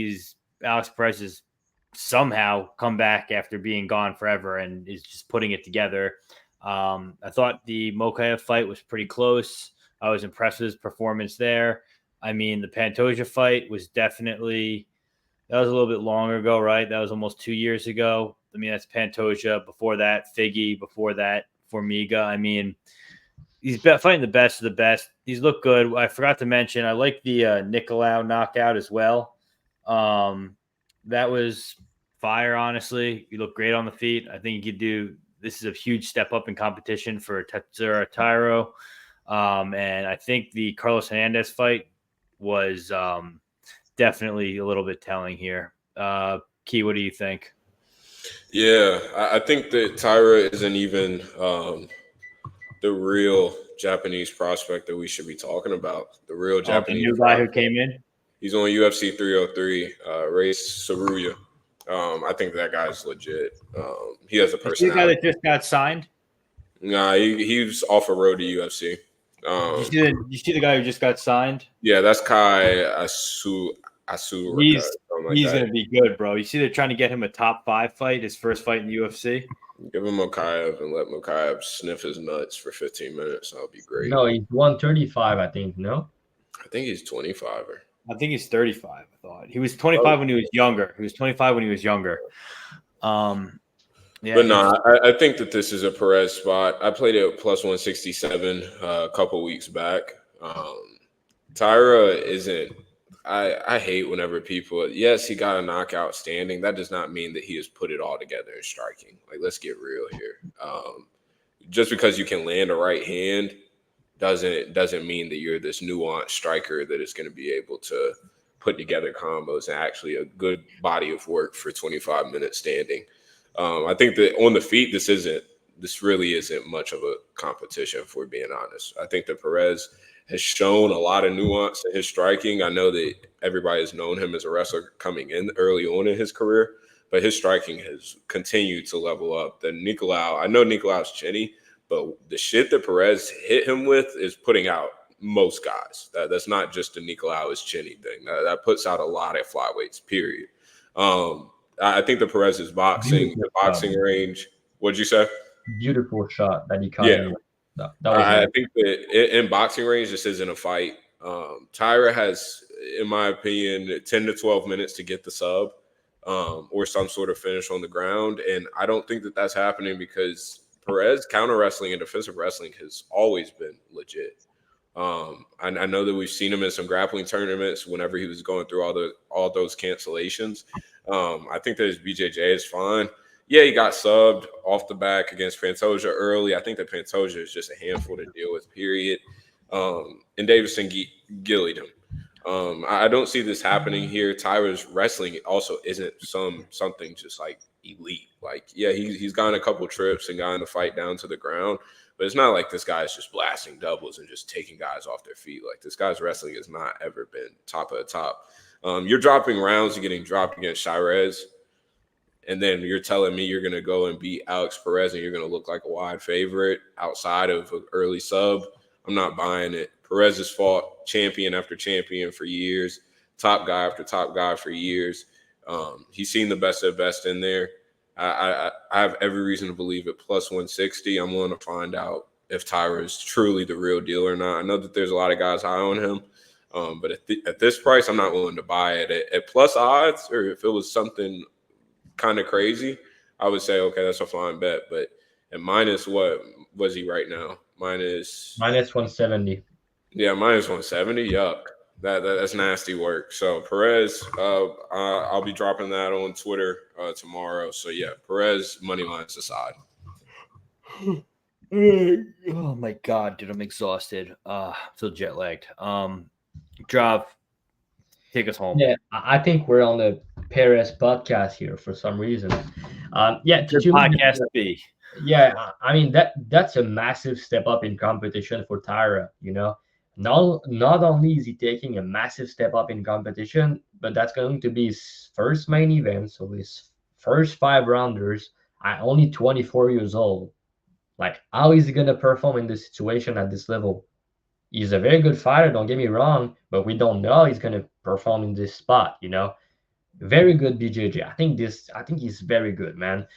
Alex Perez has somehow come back after being gone forever and is just putting it together. I thought the Mokaev fight was pretty close. I was impressed with his performance there. I mean, the Pantoja fight was definitely – that was a little bit longer ago, right? That was almost 2 years ago. I mean, that's Pantoja. Before that, Figgy. Before that, Formiga. I mean, he's fighting the best of the best. He's looked good. I forgot to mention, I like the Nicolau knockout as well. That was fire, honestly. He looked great on the feet. I think he could do – this is a huge step up in competition for Tatsuro Taira. And I think the Carlos Hernandez fight was definitely a little bit telling here. Key, what do you think? Yeah, I think that Taira isn't even the real Japanese prospect that we should be talking about. The real Japanese the new guy who came in? He's on UFC 303, Race Saruya. I think that guy's legit. He has a personality. Is he the guy that just got signed? Nah, he's off a road to UFC. You see the guy who just got signed? Yeah, that's Kai Asu. He's going to be good, bro. You see they're trying to get him a top 5 fight, his first fight in the UFC. Give him Mokaev and let Mokaev sniff his nuts for 15 minutes. That'll be great. No, he's 135, I think. No? I think he's 25. I think he's 35, I thought. He was 25 when he was younger. Yeah, but no, I think that this is a Perez spot. I played it at plus 167 a couple weeks back. Taira isn't – I hate whenever people – yes, he got a knockout standing. That does not mean that he has put it all together in striking. Like, let's get real here. Just because you can land a right hand doesn't mean that you're this nuanced striker that is going to be able to put together combos and actually a good body of work for 25 minutes standing. I think that on the feet, this really isn't much of a competition, if we're being honest. I think that Perez has shown a lot of nuance in his striking. I know that everybody has known him as a wrestler coming in early on in his career, but his striking has continued to level up. I know Nicolau's chinny, but the shit that Perez hit him with is putting out most guys. That's not just a Nicolau is chinny thing. That puts out a lot at flyweights, period. I think the Perez's boxing range. What'd you say? Beautiful shot that he caught. That was I think that in boxing range, this isn't a fight. Taira has, in my opinion, 10 to 12 minutes to get the sub or some sort of finish on the ground. And I don't think that that's happening because Perez counter wrestling and defensive wrestling has always been legit. I know that we've seen him in some grappling tournaments whenever he was going through all those cancellations. I think that his BJJ is fine. Yeah, he got subbed off the back against Pantoja early. I think that Pantoja is just a handful to deal with, period. And Davison gillied him. I don't see this happening here. Taira's wrestling also isn't something just like elite. Like, yeah, he's gotten a couple trips and gotten the fight down to the ground, but it's not like this guy's just blasting doubles and just taking guys off their feet. Like, this guy's wrestling has not ever been top of the top. You're dropping rounds, you're getting dropped against Shirez, and then you're telling me you're going to go and beat Alex Perez and you're going to look like a wide favorite outside of an early sub. I'm not buying it. Perez has fought champion after champion for years, top guy after top guy for years. He's seen the best of the best in there. I have every reason to believe at plus 160. I'm willing to find out if Taira is truly the real deal or not. I know that there's a lot of guys high on him, but at this price, I'm not willing to buy it. At plus odds, or if it was something kind of crazy, I would say, okay, that's a fine bet. But at minus, what was he right now? Minus 170. Yeah, minus 170. Yuck. That's nasty work. So Perez, I'll be dropping that on Twitter tomorrow. So yeah, Perez money line's aside. Oh my god, dude, I'm exhausted. Still jet lagged. Drav, take us home. Yeah, I think we're on the Perez podcast here for some reason. Yeah, podcast B. Yeah, I mean that's a massive step up in competition for Taira. You know, not only is he taking a massive step up in competition, but that's going to be his first main event, so his first 5 rounders at only 24 years old. Like, how is he going to perform in this situation at this level? He's a very good fighter, don't get me wrong, but we don't know how he's going to perform in this spot, you know. Very good BJJ. I think he's very good, man.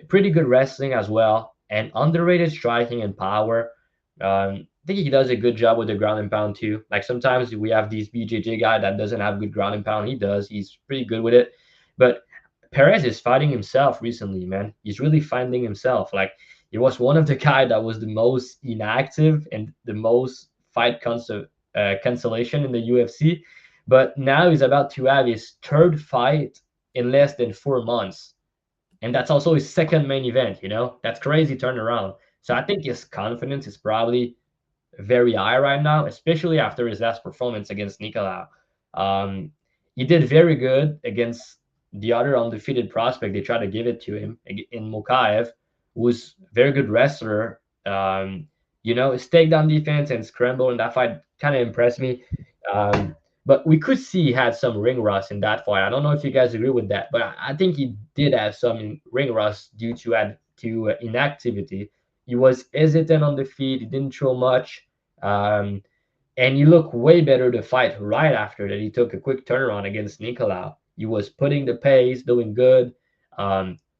Pretty good wrestling as well, and underrated striking and power. I think he does a good job with the ground and pound too. Like, sometimes we have these BJJ guy that doesn't have good ground and pound. He does. He's pretty good with it. But Perez is fighting himself recently, man. He's really finding himself. Like, he was one of the guy that was the most inactive and the most fight cancellation in the UFC. But now he's about to have his 3rd fight in less than 4 months. And that's also his 2nd main event, you know? That's crazy turnaround. So I think his confidence is probably very high right now, especially after his last performance against Nicolau. He did very good against the other undefeated prospect. They tried to give it to him in Mokaev, who's a very good wrestler. You know, his takedown defense and scramble in that fight kind of impressed me. But we could see he had some ring rust in that fight. I don't know if you guys agree with that, but I think he did have some ring rust due to inactivity. He was hesitant on the feet. He didn't throw much. And he looked way better to fight right after that. He took a quick turnaround against Nicolau. He was putting the pace, doing good.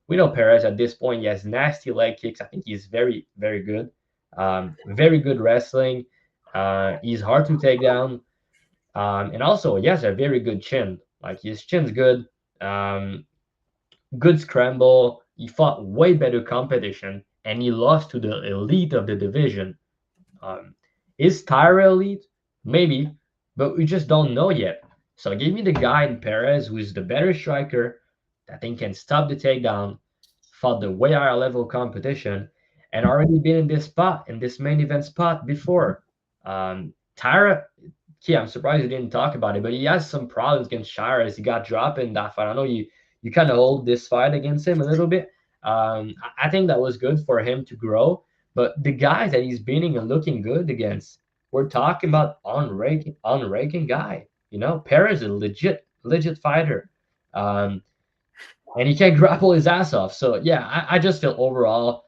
We know Perez at this point. He has nasty leg kicks. I think he's very, very good. Very good wrestling. He's hard to take down. And also, he has a very good chin. Like, his chin's good. Good scramble. He fought way better competition, and he lost to the elite of the division. Is Taira elite? Maybe, but we just don't know yet. So give me the guy in Perez who is the better striker, that think can stop the takedown, fought the way higher level competition, and already been in this spot, in this main event spot before. Taira, yeah, I'm surprised you didn't talk about it, but he has some problems against Shira as he got dropped in that fight. I know you kind of hold this fight against him a little bit. I think that was good for him to grow. But the guys that he's beating and looking good against, we're talking about unranking guy. You know, Perez is a legit fighter. And he can grapple his ass off. So, yeah, I just feel overall,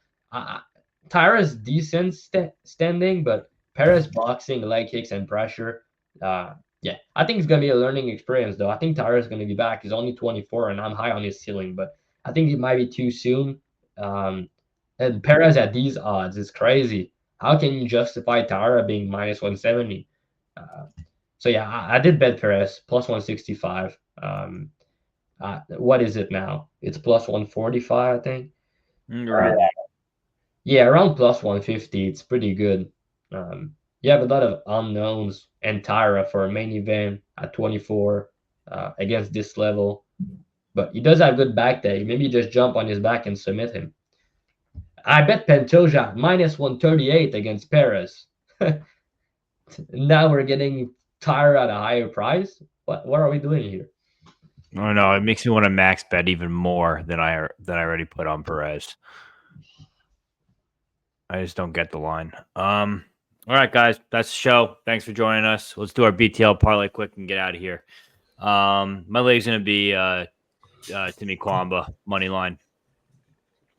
Taira's decent standing, but Perez boxing, leg kicks, and pressure. Yeah, I think it's going to be a learning experience, though. I think Taira's going to be back. He's only 24, and I'm high on his ceiling, but I think it might be too soon. And Perez at these odds is crazy. how can you justify Taira being minus 170? So yeah, I did bet Perez plus 165. What is it now? It's plus 145, I think. Right. Yeah, around plus 150. It's pretty good. You have a lot of unknowns and Taira for a main event at 24 against this level. But he does have good back day. Maybe just jump on his back and submit him. I bet Pantoja minus 138 against Perez. Now we're getting Taira at a higher price. What are we doing here? I don't know. It makes me want to max bet even more than I already put on Perez. I just don't get the line. All right, guys, that's the show. Thanks for joining us. Let's do our BTL parlay quick and get out of here. My leg's gonna be Timmy Cuamba money line.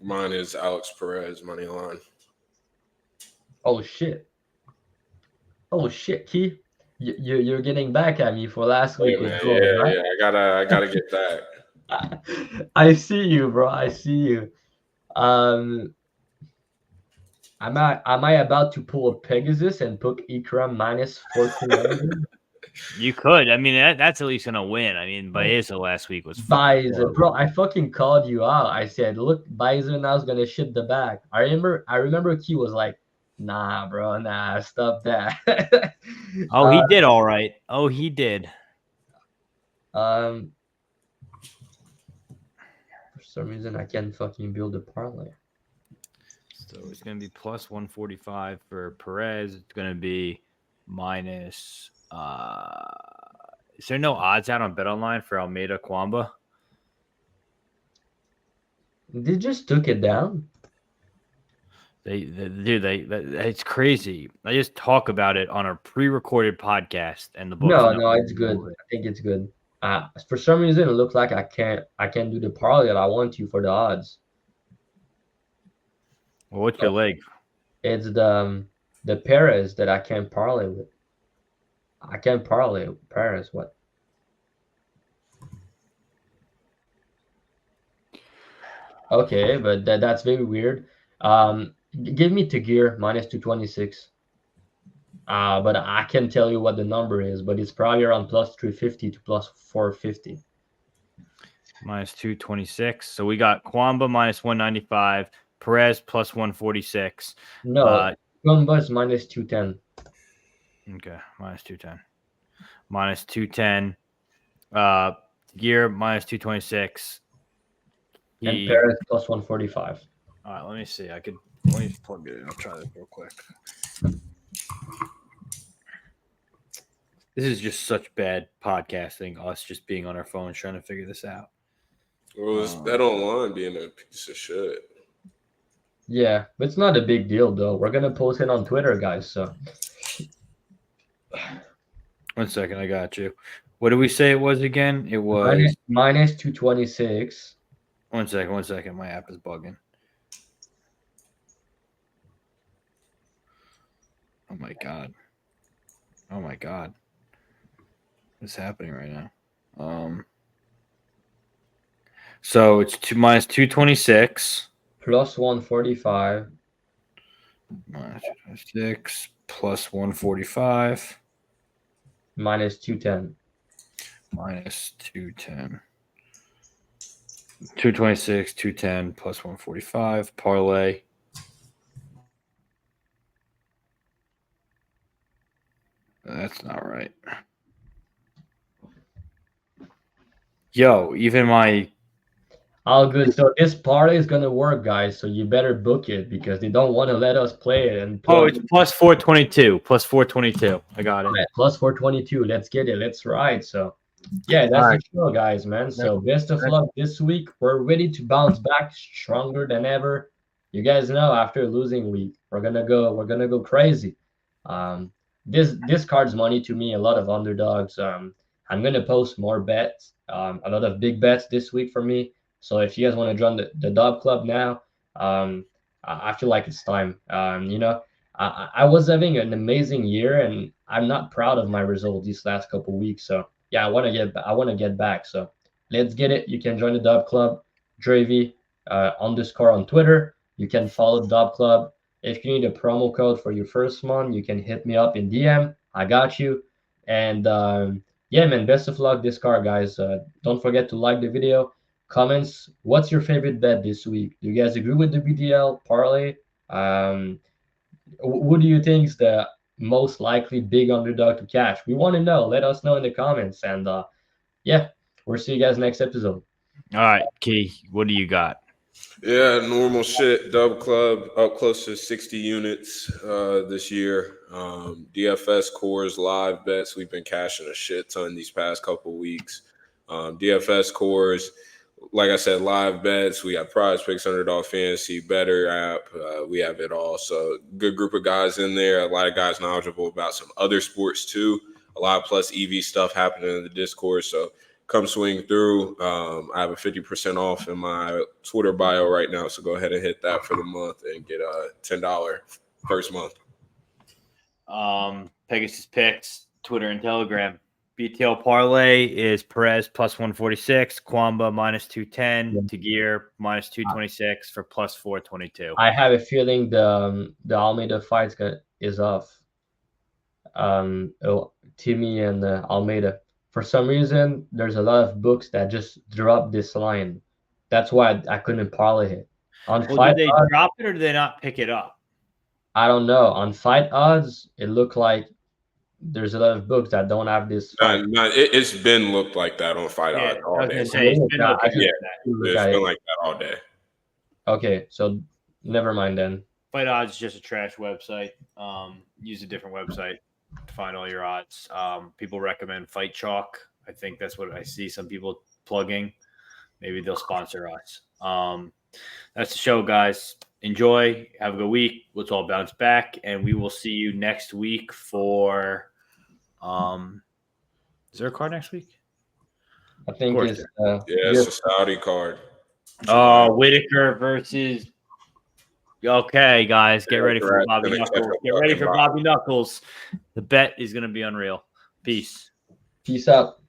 Mine is Alex Perez money line. Oh shit! Oh shit, Key. You're getting back at me for last week. Man, right? I gotta get back. I see you, bro. I see you. Am I about to pull a Pegasus and put Ikram minus 1400? You could. I mean, that's at least gonna win. I mean, Baeza last week was Baeza, bro. I fucking called you out. I said, look, Baeza now's gonna shit the bag. I remember Key was like, nah, bro, nah, stop that. Oh, he did all right. Oh, he did. For some reason I can't fucking build a parlay. So it's gonna be plus 145 for Perez. It's gonna be minus. Is there no odds out on BetOnline for Almeida Cuamba? They just took it down. It's crazy. I just talk about it on a pre-recorded podcast, and the book. No, it's good. I think it's good. For some reason, it looks like I can't do the parlay that I want to for the odds. Well, what's your leg? It's the Perez that I can't parlay with. I can't parlay Perez. What? Okay, but that's very weird. Give me Tagir minus 226. But I can't tell you what the number is, but it's probably around plus 350 to plus 450. Minus 226. So we got Cuamba minus 195, Perez plus 146. No, Cuamba is minus 210. Okay, minus 210. Minus 210. Gear minus 226. And Perez plus 145. All right, let me see. Let me plug it in. I'll try this real quick. This is just such bad podcasting, us just being on our phones trying to figure this out. Well, it's BetOnline being a piece of shit. Yeah, but it's not a big deal, though. We're going to post it on Twitter, guys, so. 1 second, I got you. What did we say it was again? It was minus 226. 1 second. My app is bugging. Oh my god. What's happening right now? So it's minus 226. Plus 145. Minus 226 plus 145. Minus 210. Minus 210. 226, 210 plus 145. Parlay. That's not right. Yo, even my... All good. So this parlay is going to work, guys. So you better book it because they don't want to let us play it. And it's plus 422. Plus 422. I got it. Right, plus 422. Let's get it. Let's ride. So, yeah, that's the show, guys, man. So best of luck this week. We're ready to bounce back stronger than ever. You guys know after losing week, we're gonna go crazy. This card's money to me. A lot of underdogs. I'm gonna post more bets. A lot of big bets this week for me. So if you guys want to join the Dub Club now, I feel like it's time. I was having an amazing year, and I'm not proud of my result these last couple of weeks. So yeah, I want to get back. So let's get it. You can join the Dub Club, Dravhy _ on Twitter. You can follow the Dub Club. If you need a promo code for your first month, you can hit me up in DM. I got you. And yeah, man, best of luck this card, guys. Don't forget to like the video. Comments, what's your favorite bet this week? Do you guys agree with the BDL parlay? Who do you think is the most likely big underdog to cash? We want to know. Let us know in the comments. And yeah, we'll see you guys next episode. All right, Key, what do you got? Yeah, normal shit. Dub Club up close to 60 units this year. DFS cores live bets. We've been cashing a shit ton these past couple weeks. DFS cores, like I said, live bets. We got Prize Picks, Underdog Fantasy, Better app. We have it all. So good group of guys in there. A lot of guys knowledgeable about some other sports too. A lot of plus EV stuff happening in the Discord. So come swing through. I have a 50% off in my Twitter bio right now. So go ahead and hit that for the month and get a $10 first month. Pegasus picks, Twitter and Telegram. BTL parlay is Perez plus 146, Cuamba minus 210, Tagir minus 226 for plus 422. I have a feeling the Almeida fight is off. Timmy and Almeida. For some reason, there's a lot of books that just drop this line. That's why I couldn't parlay it. Did they drop it or did they not pick it up? I don't know. On fight odds, it looked like there's a lot of books that don't have this. It's been looked like that on fight odds all day. It's been like that all day. Okay, so never mind then. Fight odds is just a trash website. Use a different website to find all your odds. People recommend Fight Chalk. I think that's what I see some people plugging. Maybe they'll sponsor us. That's the show, guys. Enjoy. Have a good week. Let's all bounce back, and we will see you next week for. Is there a card next week? I think it's it's a Saudi card. Whitaker versus. Okay, guys, get ready for Bobby Knuckles. Get ready for Bobby Knuckles. The bet is going to be unreal. Peace. Peace out.